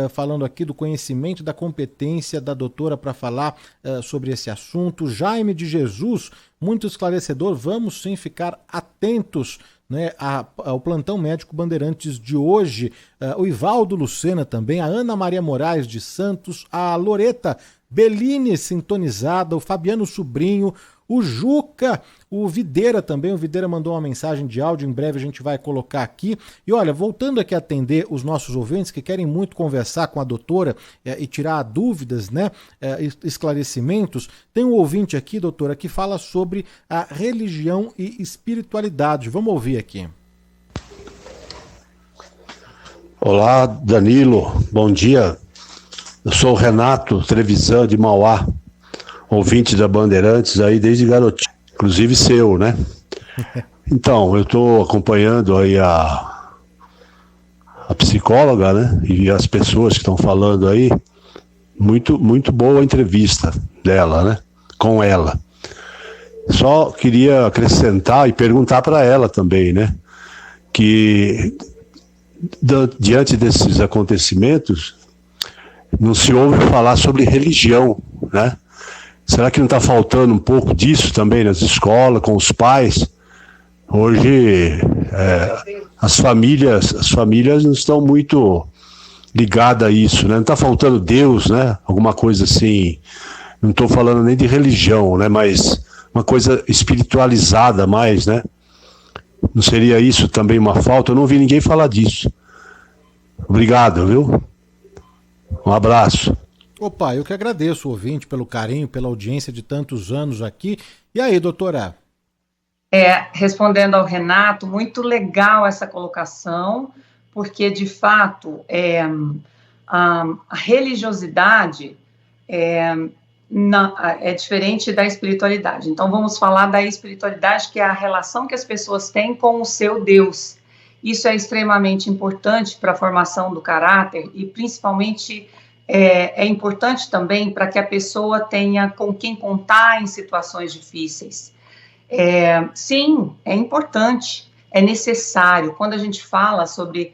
falando aqui do conhecimento, da competência da doutora para falar sobre esse assunto. Jaime de Jesus, muito esclarecedor, vamos sim ficar atentos, né, ao Plantão Médico Bandeirantes de hoje. O Ivaldo Lucena também, a Ana Maria Moraes de Santos, a Loreta Bellini sintonizada, o Fabiano Sobrinho, o Juca, o Videira também, o Videira mandou uma mensagem de áudio, em breve a gente vai colocar aqui. E olha, voltando aqui a atender os nossos ouvintes que querem muito conversar com a doutora e tirar dúvidas, né, esclarecimentos, tem um ouvinte aqui, doutora, que fala sobre a religião e espiritualidade. Vamos ouvir aqui. Olá, Danilo, bom dia. Eu sou o Renato Trevisan de Mauá, ouvinte da Bandeirantes aí desde garotinho, inclusive seu, né? Então, eu estou acompanhando aí a psicóloga, né? E as pessoas que estão falando aí, muito boa a entrevista dela, né? Com ela. Só queria acrescentar e perguntar para ela também, né? Que diante desses acontecimentos, não se ouve falar sobre religião, né? Será que não está faltando um pouco disso também nas escolas, com os pais? Hoje as famílias não estão muito ligadas a isso, né? Não está faltando Deus, né? Alguma coisa assim, não estou falando nem de religião, né? Mas uma coisa espiritualizada mais, né? Não seria isso também uma falta? Eu não ouvi ninguém falar disso. Obrigado, viu? Um abraço. Opa, eu que agradeço o ouvinte pelo carinho, pela audiência de tantos anos aqui. E aí, doutora? Respondendo ao Renato, muito legal essa colocação, porque, de fato, a religiosidade é diferente da espiritualidade. Então, vamos falar da espiritualidade, que é a relação que as pessoas têm com o seu Deus. Isso é extremamente importante para a formação do caráter e, principalmente, é importante também para que a pessoa tenha com quem contar em situações difíceis. Sim, é importante, é necessário. Quando a gente fala sobre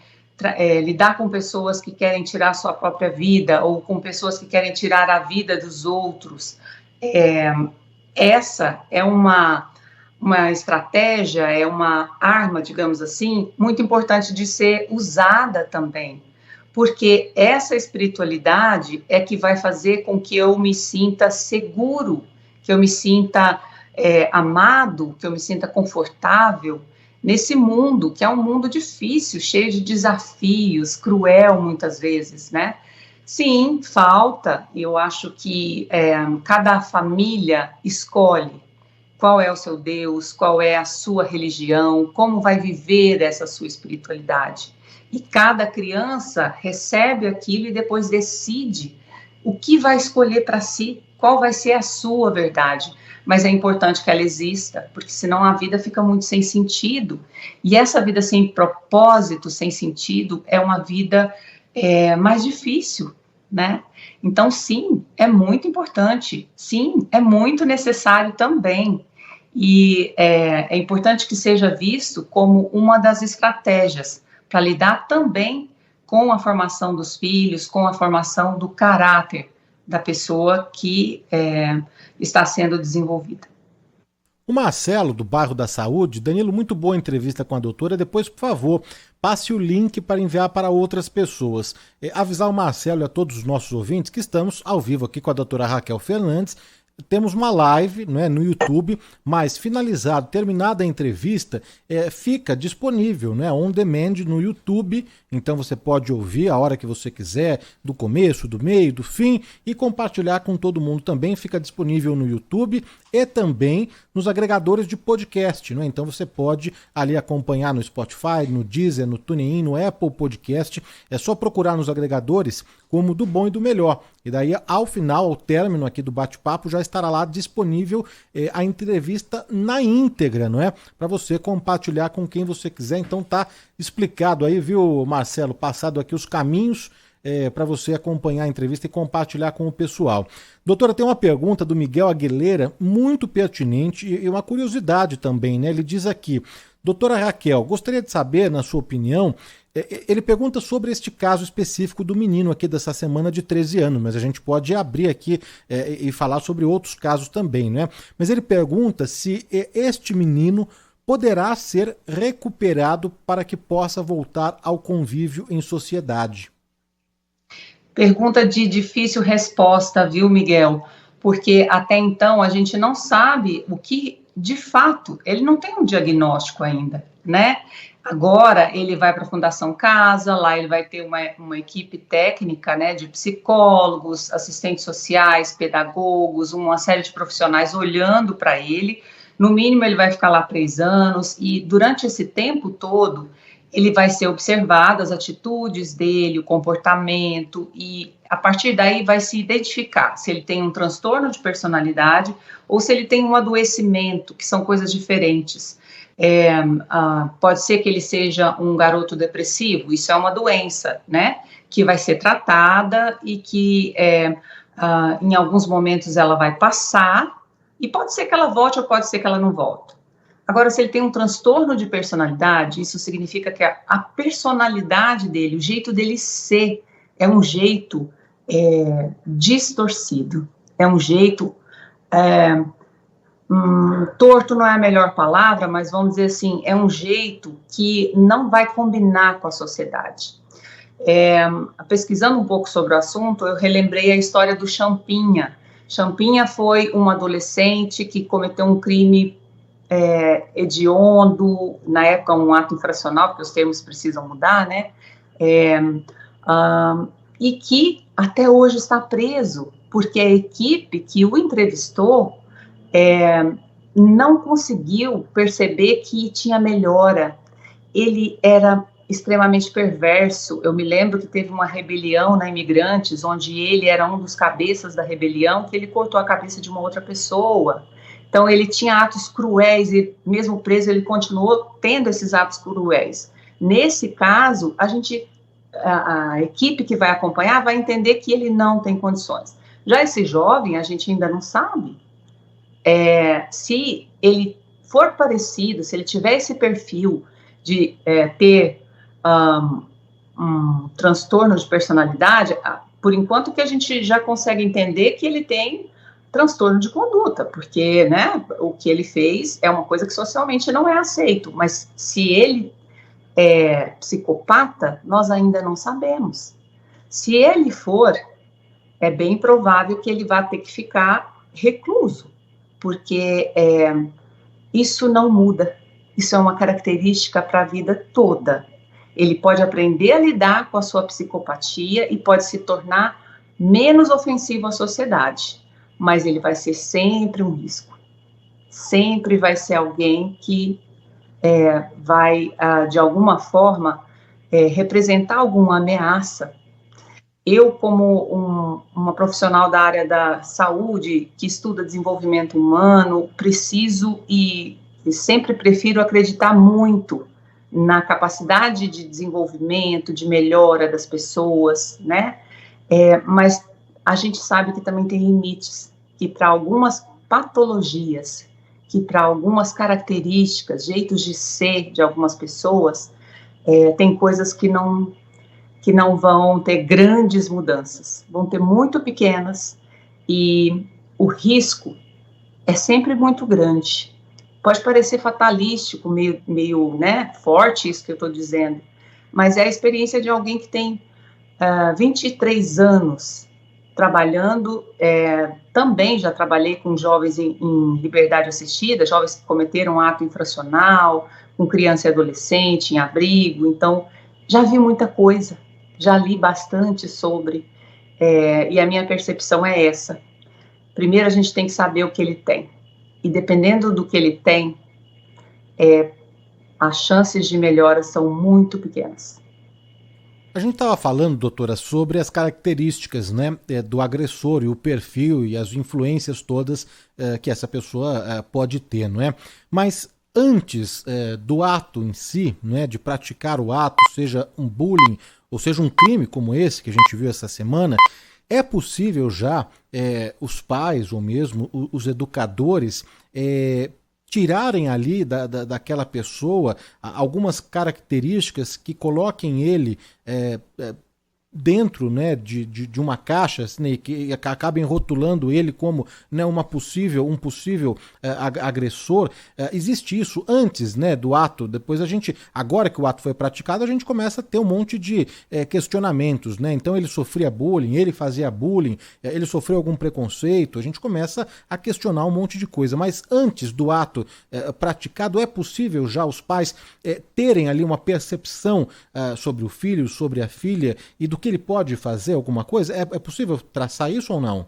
lidar com pessoas que querem tirar sua própria vida ou com pessoas que querem tirar a vida dos outros, essa é uma estratégia, é uma arma, digamos assim, muito importante de ser usada também. Porque essa espiritualidade é que vai fazer com que eu me sinta seguro, que eu me sinta amado, que eu me sinta confortável nesse mundo, que é um mundo difícil, cheio de desafios, cruel muitas vezes, né? Sim, falta, eu acho que cada família escolhe qual é o seu Deus, qual é a sua religião, como vai viver essa sua espiritualidade. E cada criança recebe aquilo e depois decide o que vai escolher para si, qual vai ser a sua verdade. Mas é importante que ela exista, porque senão a vida fica muito sem sentido. E essa vida sem propósito, sem sentido, é uma vida mais difícil, né? Então, sim, é muito importante. Sim, é muito necessário também. E é importante que seja visto como uma das estratégias para lidar também com a formação dos filhos, com a formação do caráter da pessoa que está sendo desenvolvida. O Marcelo, do Bairro da Saúde, Danilo, muito boa entrevista com a doutora. Depois, por favor, passe o link para enviar para outras pessoas. Avisar o Marcelo e a todos os nossos ouvintes que estamos ao vivo aqui com a doutora Raquel Fernandes, temos uma live, né, no YouTube, mas terminada a entrevista, fica disponível, né, on demand no YouTube, então você pode ouvir a hora que você quiser, do começo, do meio, do fim, e compartilhar com todo mundo também. Fica disponível no YouTube e também nos agregadores de podcast, né? Então você pode ali acompanhar no Spotify, no Deezer, no TuneIn, no Apple Podcast. É só procurar nos agregadores como Do Bom e do Melhor. E daí, ao final, ao término aqui do bate-papo, já estará lá disponível a entrevista na íntegra, não é? Para você compartilhar com quem você quiser. Então tá explicado aí, viu, Marcelo? Passado aqui os caminhos para você acompanhar a entrevista e compartilhar com o pessoal. Doutora, tem uma pergunta do Miguel Aguilera, muito pertinente e uma curiosidade também, né? Ele diz aqui: doutora Raquel, gostaria de saber, na sua opinião, ele pergunta sobre este caso específico do menino aqui dessa semana de 13 anos, mas a gente pode abrir aqui e falar sobre outros casos também, né? Mas ele pergunta se este menino poderá ser recuperado para que possa voltar ao convívio em sociedade. Pergunta de difícil resposta, viu, Miguel? Porque até então a gente não sabe o que, de fato, ele não tem um diagnóstico ainda, né? Agora ele vai para a Fundação Casa, lá ele vai ter uma equipe técnica, né, de psicólogos, assistentes sociais, pedagogos, uma série de profissionais olhando para ele. No mínimo ele vai ficar lá 3 anos e durante esse tempo todo ele vai ser observado, as atitudes dele, o comportamento, e a partir daí vai se identificar se ele tem um transtorno de personalidade ou se ele tem um adoecimento, que são coisas diferentes. Pode ser que ele seja um garoto depressivo, isso é uma doença, né, que vai ser tratada e que em alguns momentos ela vai passar, e pode ser que ela volte ou pode ser que ela não volte. Agora, se ele tem um transtorno de personalidade, isso significa que a personalidade dele, o jeito dele ser, é um jeito distorcido, é um jeito torto não é a melhor palavra, mas vamos dizer assim, é um jeito que não vai combinar com a sociedade. Pesquisando um pouco sobre o assunto, eu relembrei a história do Champinha. Champinha foi um adolescente que cometeu um crime hediondo, na época um ato infracional, porque os termos precisam mudar, né, e que até hoje está preso, porque a equipe que o entrevistou não conseguiu perceber que tinha melhora. Ele era extremamente perverso. Eu me lembro que teve uma rebelião na Imigrantes, onde ele era um dos cabeças da rebelião, que ele cortou a cabeça de uma outra pessoa. Então, ele tinha atos cruéis e, mesmo preso, ele continuou tendo esses atos cruéis. Nesse caso, a equipe que vai acompanhar vai entender que ele não tem condições. Já esse jovem, a gente ainda não sabe. Se ele for parecido, se ele tiver esse perfil de ter um transtorno de personalidade, por enquanto que a gente já consegue entender que ele tem transtorno de conduta, porque, né, o que ele fez é uma coisa que socialmente não é aceito, mas se ele é psicopata, nós ainda não sabemos. Se ele for, é bem provável que ele vá ter que ficar recluso, porque isso não muda, isso é uma característica para a vida toda. Ele pode aprender a lidar com a sua psicopatia e pode se tornar menos ofensivo à sociedade, mas ele vai ser sempre um risco. Sempre vai ser alguém que vai, de alguma forma, representar alguma ameaça. Eu, como uma profissional da área da saúde, que estuda desenvolvimento humano, preciso e sempre prefiro acreditar muito na capacidade de desenvolvimento, de melhora das pessoas, né? Mas a gente sabe que também tem limites, que para algumas patologias, que para algumas características, jeitos de ser de algumas pessoas, tem coisas que não vão ter grandes mudanças, vão ter muito pequenas, e o risco é sempre muito grande. Pode parecer fatalístico, meio né, forte isso que eu estou dizendo, mas é a experiência de alguém que tem 23 anos trabalhando, também já trabalhei com jovens em liberdade assistida, jovens que cometeram ato infracional, com criança e adolescente, em abrigo, então já vi muita coisa, já li bastante sobre, e a minha percepção é essa. Primeiro a gente tem que saber o que ele tem, e dependendo do que ele tem, as chances de melhora são muito pequenas. A gente estava falando, doutora, sobre as características, né, do agressor e o perfil e as influências todas que essa pessoa pode ter, não é? Mas antes do ato em si, né, de praticar o ato, seja um bullying ou seja um crime como esse que a gente viu essa semana, é possível já os pais ou mesmo os educadores tirarem ali daquela pessoa algumas características que coloquem ele dentro, né, de uma caixa, né, que acabem rotulando ele como, né, um possível agressor. Existe isso antes, né, do ato. Depois agora que o ato foi praticado, a gente começa a ter um monte de questionamentos, né? Então ele sofria bullying, ele fazia bullying, ele sofreu algum preconceito, a gente começa a questionar um monte de coisa. Mas antes do ato praticado, é possível já os pais terem ali uma percepção sobre o filho, sobre a filha e do que ele pode fazer alguma coisa? É possível traçar isso ou não?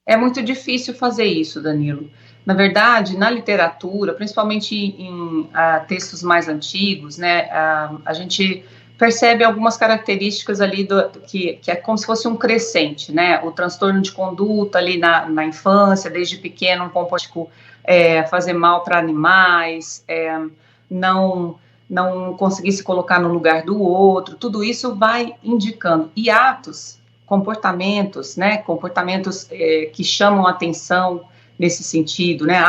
É muito difícil fazer isso, Danilo. Na verdade, na literatura, principalmente em textos mais antigos, né, a gente percebe algumas características ali que é como se fosse um crescente, né? O transtorno de conduta ali na infância, desde pequeno, um comportamento fazer mal para animais, não conseguir se colocar no lugar do outro, tudo isso vai indicando. E atos, comportamentos, né, comportamentos que chamam a atenção nesse sentido, né,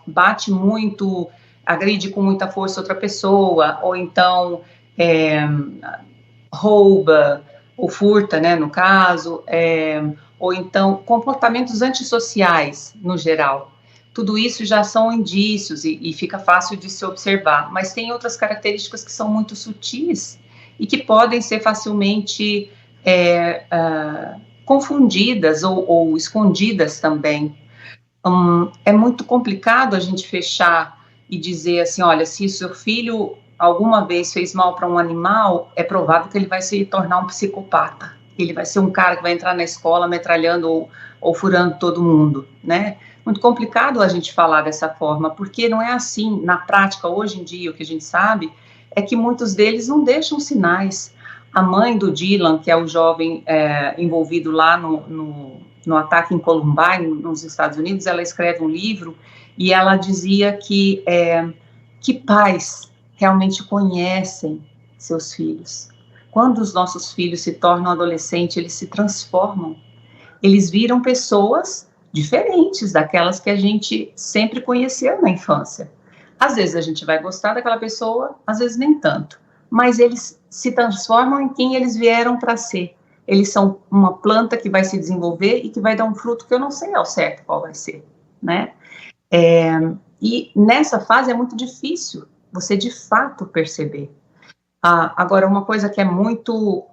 bate muito, agride com muita força outra pessoa, ou então rouba, ou furta, né, no caso, ou então comportamentos antissociais, no geral. Tudo isso já são indícios e fica fácil de se observar, mas tem outras características que são muito sutis e que podem ser facilmente confundidas ou escondidas também. É muito complicado a gente fechar e dizer assim, olha, se o seu filho alguma vez fez mal para um animal, é provável que ele vai se tornar um psicopata. Ele vai ser um cara que vai entrar na escola metralhando ou furando todo mundo, né? Muito complicado a gente falar dessa forma, porque não é assim. Na prática, hoje em dia, o que a gente sabe é que muitos deles não deixam sinais. A mãe do Dylan, que é o jovem envolvido lá no ataque em Columbine, nos Estados Unidos, ela escreve um livro e ela dizia que pais realmente conhecem seus filhos. Quando os nossos filhos se tornam adolescentes, eles se transformam. Eles viram pessoas diferentes daquelas que a gente sempre conheceu na infância. Às vezes a gente vai gostar daquela pessoa, às vezes nem tanto, mas eles se transformam em quem eles vieram para ser. Eles são uma planta que vai se desenvolver e que vai dar um fruto que eu não sei ao certo qual vai ser, né? E nessa fase é muito difícil você de fato perceber. Agora, uma coisa que é muito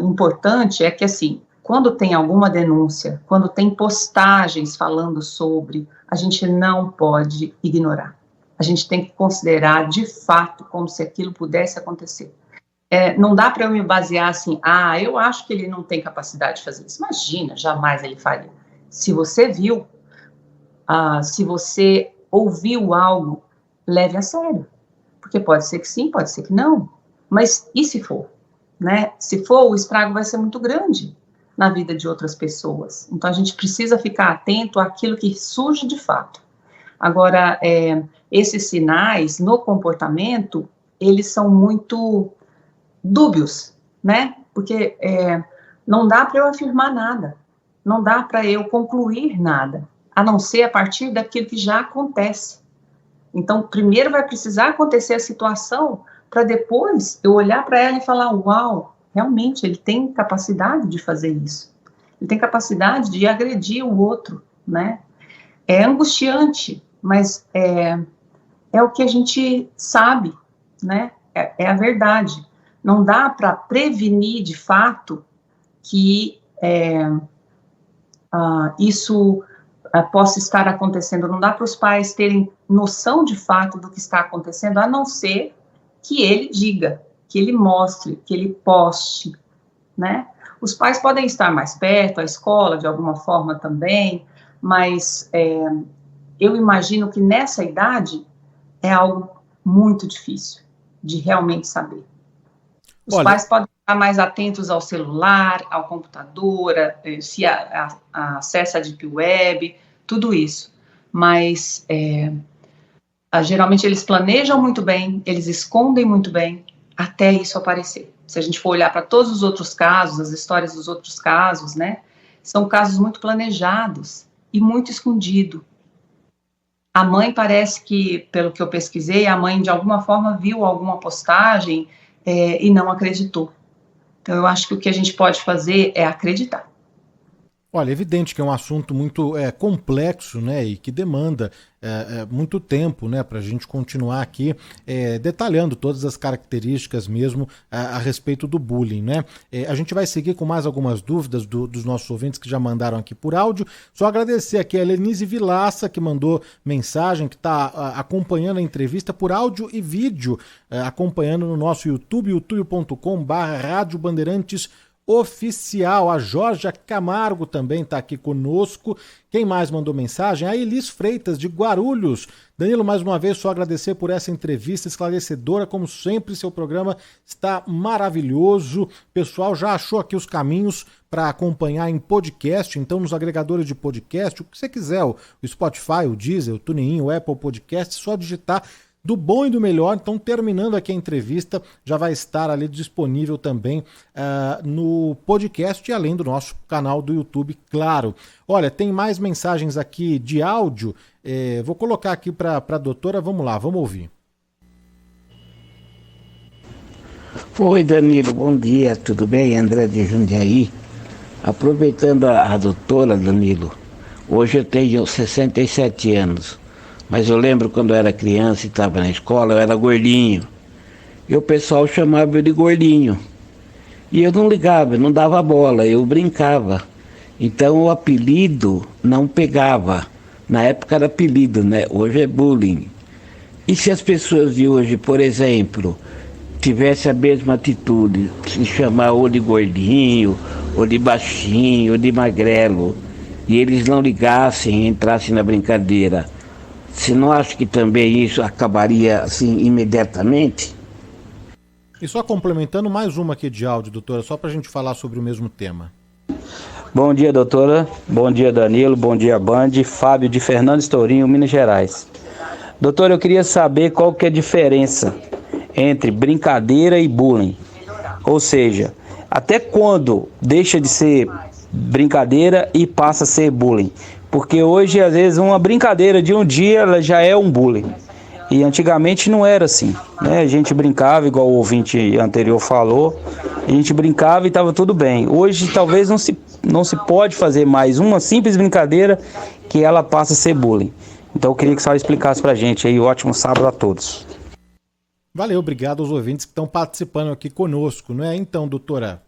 importante é que, assim, quando tem alguma denúncia, quando tem postagens falando sobre, a gente não pode ignorar. A gente tem que considerar, de fato, como se aquilo pudesse acontecer. Não dá para eu me basear assim, eu acho que ele não tem capacidade de fazer isso. Imagina, jamais ele faria. Se você viu, se você ouviu algo, leve a sério. Porque pode ser que sim, pode ser que não. Mas e se for? Né? Se for, o estrago vai ser muito grande na vida de outras pessoas. Então, a gente precisa ficar atento àquilo que surge de fato. Agora, esses sinais no comportamento, eles são muito dúbios, né? Porque não dá para eu afirmar nada, não dá para eu concluir nada, a não ser a partir daquilo que já acontece. Então, primeiro vai precisar acontecer a situação para depois eu olhar para ela e falar, uau, realmente, ele tem capacidade de fazer isso. Ele tem capacidade de agredir o outro, né? É angustiante, mas é o que a gente sabe, né? É a verdade. Não dá para prevenir, de fato, que isso possa estar acontecendo. Não dá para os pais terem noção de fato do que está acontecendo, a não ser que ele diga, que ele mostre, que ele poste, né? Os pais podem estar mais perto, a escola de alguma forma também, mas eu imagino que nessa idade é algo muito difícil de realmente saber. Os pais podem estar mais atentos ao celular, ao computador, se acessa a Deep Web, tudo isso. Mas, geralmente, eles planejam muito bem, eles escondem muito bem, até isso aparecer. Se a gente for olhar para todos os outros casos, as histórias dos outros casos, né, são casos muito planejados e muito escondidos. A mãe parece que, pelo que eu pesquisei, a mãe de alguma forma viu alguma postagem e não acreditou. Então, eu acho que o que a gente pode fazer é acreditar. Olha, é evidente que é um assunto muito complexo, né, e que demanda muito tempo, né, para a gente continuar aqui detalhando todas as características mesmo a respeito do bullying, né. A gente vai seguir com mais algumas dúvidas dos nossos ouvintes que já mandaram aqui por áudio. Só agradecer aqui a Lenise Vilaça, que mandou mensagem, que está acompanhando a entrevista por áudio e vídeo, acompanhando no nosso YouTube, youtube.com/Rádio Bandeirantes Oficial. A Jorge Camargo também está aqui conosco. Quem mais mandou mensagem? A Elis Freitas, de Guarulhos. Danilo, mais uma vez, só agradecer por essa entrevista esclarecedora. Como sempre, seu programa está maravilhoso. O pessoal já achou aqui os caminhos para acompanhar em podcast, então nos agregadores de podcast, o que você quiser, o Spotify, o Deezer, o TuneIn, o Apple Podcast, só digitar do bom e do melhor. Então, terminando aqui a entrevista, já vai estar ali disponível também no podcast e além do nosso canal do YouTube, claro. Olha, tem mais mensagens aqui de áudio, vou colocar aqui para a doutora, vamos lá, vamos ouvir. Oi, Danilo, bom dia, tudo bem? André de Jundiaí. Aproveitando a doutora, Danilo, hoje eu tenho 67 anos. Mas eu lembro quando eu era criança e estava na escola, eu era gordinho. E o pessoal chamava eu de gordinho. E eu não ligava, não dava bola, eu brincava. Então o apelido não pegava. Na época era apelido, né? Hoje é bullying. E se as pessoas de hoje, por exemplo, tivessem a mesma atitude, se chamar ou de gordinho, ou de baixinho, ou de magrelo, e eles não ligassem, entrassem na brincadeira, você não acha que também isso acabaria assim imediatamente? E só complementando mais uma aqui de áudio, doutora, só para a gente falar sobre o mesmo tema. Bom dia, doutora. Bom dia, Danilo. Bom dia, Band. Fábio de Fernando Estourinho, Minas Gerais. Doutora, eu queria saber qual que é a diferença entre brincadeira e bullying. Ou seja, até quando deixa de ser brincadeira e passa a ser bullying? Porque hoje, às vezes, uma brincadeira de um dia ela já é um bullying. E antigamente não era assim, né? A gente brincava, igual o ouvinte anterior falou, a gente brincava e estava tudo bem. Hoje, talvez não se pode fazer mais uma simples brincadeira que ela passa a ser bullying. Então, eu queria que a senhora explicasse pra gente aí. Ótimo sábado a todos. Valeu, obrigado aos ouvintes que estão participando aqui conosco, não é? Então, doutora.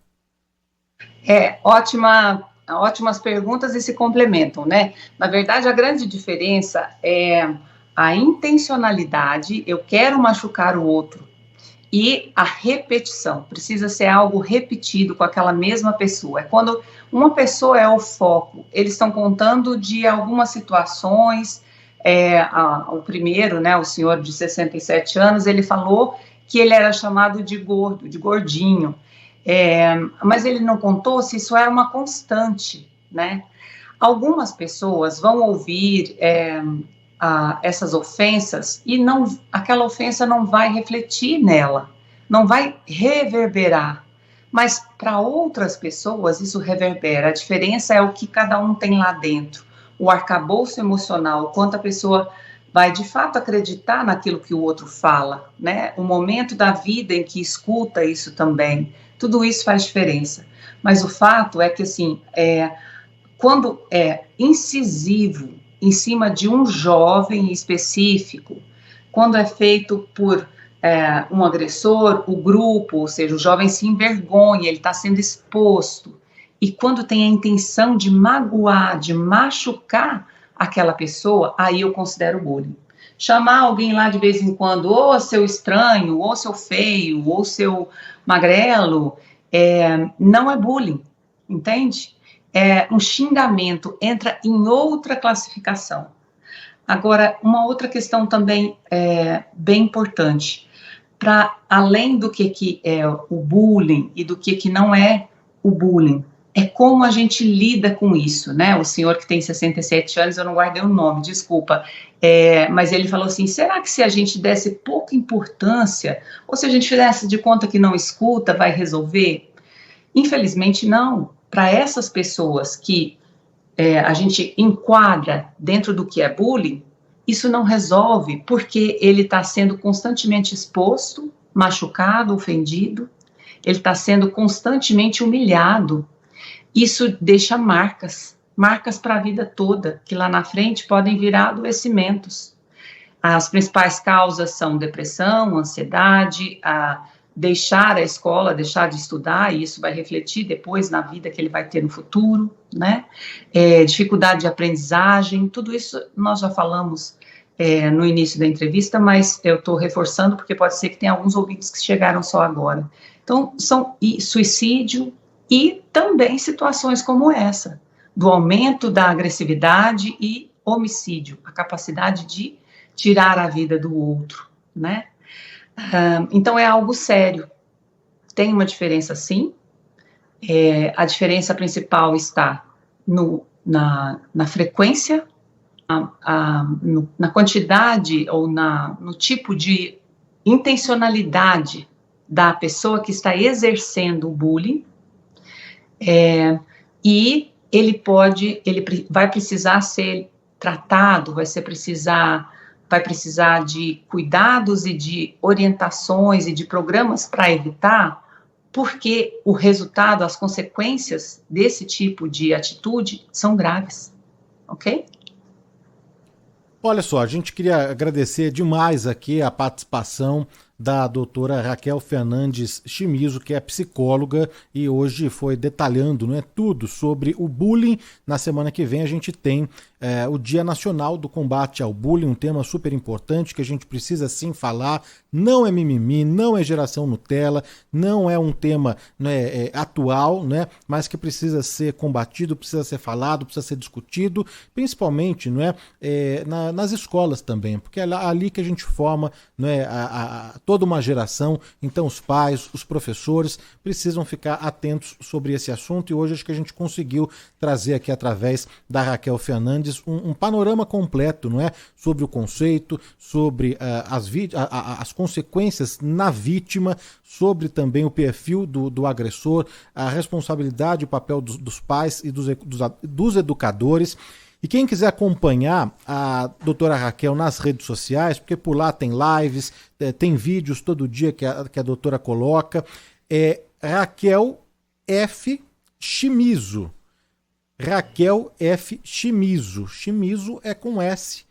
Ótimas perguntas e se complementam, né? Na verdade, a grande diferença é a intencionalidade, eu quero machucar o outro, e a repetição. Precisa ser algo repetido com aquela mesma pessoa. É quando uma pessoa é o foco, eles estão contando de algumas situações. O primeiro, né, o senhor de 67 anos, ele falou que ele era chamado de gordo, de gordinho. Mas ele não contou se isso era uma constante, né? Algumas pessoas vão ouvir essas ofensas e aquela ofensa não vai refletir nela, não vai reverberar. Mas para outras pessoas isso reverbera. A diferença é o que cada um tem lá dentro, o arcabouço emocional, o quanto a pessoa vai de fato acreditar naquilo que o outro fala, né? O momento da vida em que escuta isso também. Tudo isso faz diferença, mas o fato é que, assim, quando é incisivo em cima de um jovem específico, quando é feito por um agressor, o grupo, ou seja, o jovem se envergonha, ele está sendo exposto, e quando tem a intenção de magoar, de machucar aquela pessoa, aí eu considero bullying. Chamar alguém lá de vez em quando, ou seu estranho, ou seu feio, ou seu magrelo, não é bullying, entende? É um xingamento, entra em outra classificação. Agora, uma outra questão também bem importante, para além do que é o bullying e do que não é o bullying, é como a gente lida com isso, né? O senhor que tem 67 anos, eu não guardei o nome, desculpa, mas ele falou assim, será que se a gente desse pouca importância, ou se a gente fizesse de conta que não escuta, vai resolver? Infelizmente não. Para essas pessoas que a gente enquadra dentro do que é bullying, isso não resolve, porque ele está sendo constantemente exposto, machucado, ofendido, ele está sendo constantemente humilhado. Isso deixa marcas para a vida toda, que lá na frente podem virar adoecimentos. As principais causas são depressão, ansiedade, deixar a escola, deixar de estudar, e isso vai refletir depois na vida que ele vai ter no futuro, né? Dificuldade de aprendizagem, tudo isso nós já falamos no início da entrevista, mas eu estou reforçando porque pode ser que tenha alguns ouvintes que chegaram só agora. Então, são suicídio e também situações como essa, do aumento da agressividade e homicídio, a capacidade de tirar a vida do outro, né? Então, é algo sério. Tem uma diferença, sim. A diferença principal está na frequência, na quantidade ou no tipo de intencionalidade da pessoa que está exercendo o bullying, e ele vai precisar ser tratado, vai precisar de cuidados e de orientações e de programas para evitar, porque o resultado, as consequências desse tipo de atitude são graves, ok? Olha só, a gente queria agradecer demais aqui a participação da doutora Raquel Fernandes Chimizo, que é psicóloga e hoje foi detalhando, não é, tudo sobre o bullying. Na semana que vem a gente tem o Dia Nacional do Combate ao Bullying, um tema super importante que a gente precisa sim falar. Não é mimimi, não é geração Nutella, não é um tema, né, atual, né, mas que precisa ser combatido, precisa ser falado, precisa ser discutido, principalmente, não é, nas escolas também, porque é ali que a gente forma, não é, toda uma geração. Então os pais, os professores precisam ficar atentos sobre esse assunto, e hoje acho que a gente conseguiu trazer aqui através da Raquel Fernandes um panorama completo, não é, sobre o conceito, sobre as consequências na vítima, sobre também o perfil do agressor, a responsabilidade, o papel dos pais e dos educadores. E quem quiser acompanhar a doutora Raquel nas redes sociais, porque por lá tem lives, tem vídeos todo dia que a doutora coloca, Raquel F. Chimizo. Raquel F. Chimizo. Chimizo é com SH.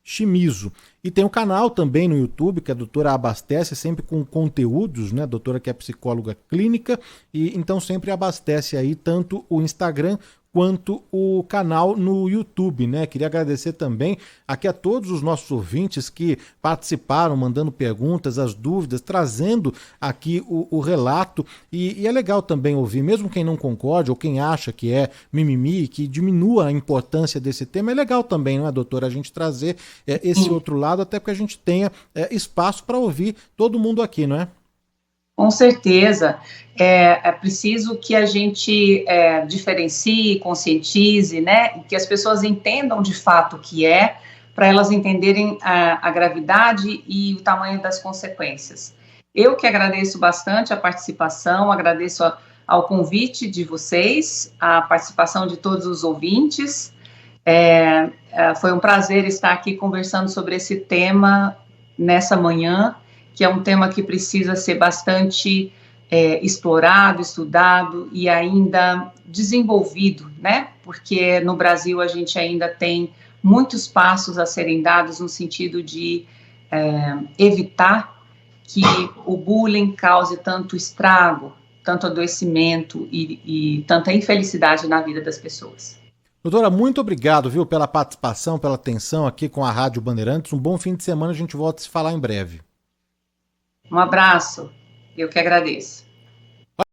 Chimizo. E tem um canal também no YouTube que a doutora abastece sempre com conteúdos, né? A doutora que é psicóloga clínica, e então sempre abastece aí tanto o Instagram quanto o canal no YouTube, né? Queria agradecer também aqui a todos os nossos ouvintes que participaram, mandando perguntas, as dúvidas, trazendo aqui o relato, e é legal também ouvir, mesmo quem não concorde ou quem acha que é mimimi, que diminua a importância desse tema, é legal também, não é, doutora, a gente trazer esse outro lado, até porque a gente tenha espaço para ouvir todo mundo aqui, não é? Com certeza, é preciso que a gente diferencie, conscientize, né, e que as pessoas entendam de fato o que é, para elas entenderem a gravidade e o tamanho das consequências. Eu que agradeço bastante a participação, agradeço ao convite de vocês, a participação de todos os ouvintes. Foi um prazer estar aqui conversando sobre esse tema nessa manhã, que é um tema que precisa ser bastante explorado, estudado e ainda desenvolvido, né? Porque no Brasil a gente ainda tem muitos passos a serem dados no sentido de evitar que o bullying cause tanto estrago, tanto adoecimento e tanta infelicidade na vida das pessoas. Doutora, muito obrigado, viu, pela participação, pela atenção aqui com a Rádio Bandeirantes. Um bom fim de semana, a gente volta a se falar em breve. Um abraço, eu que agradeço.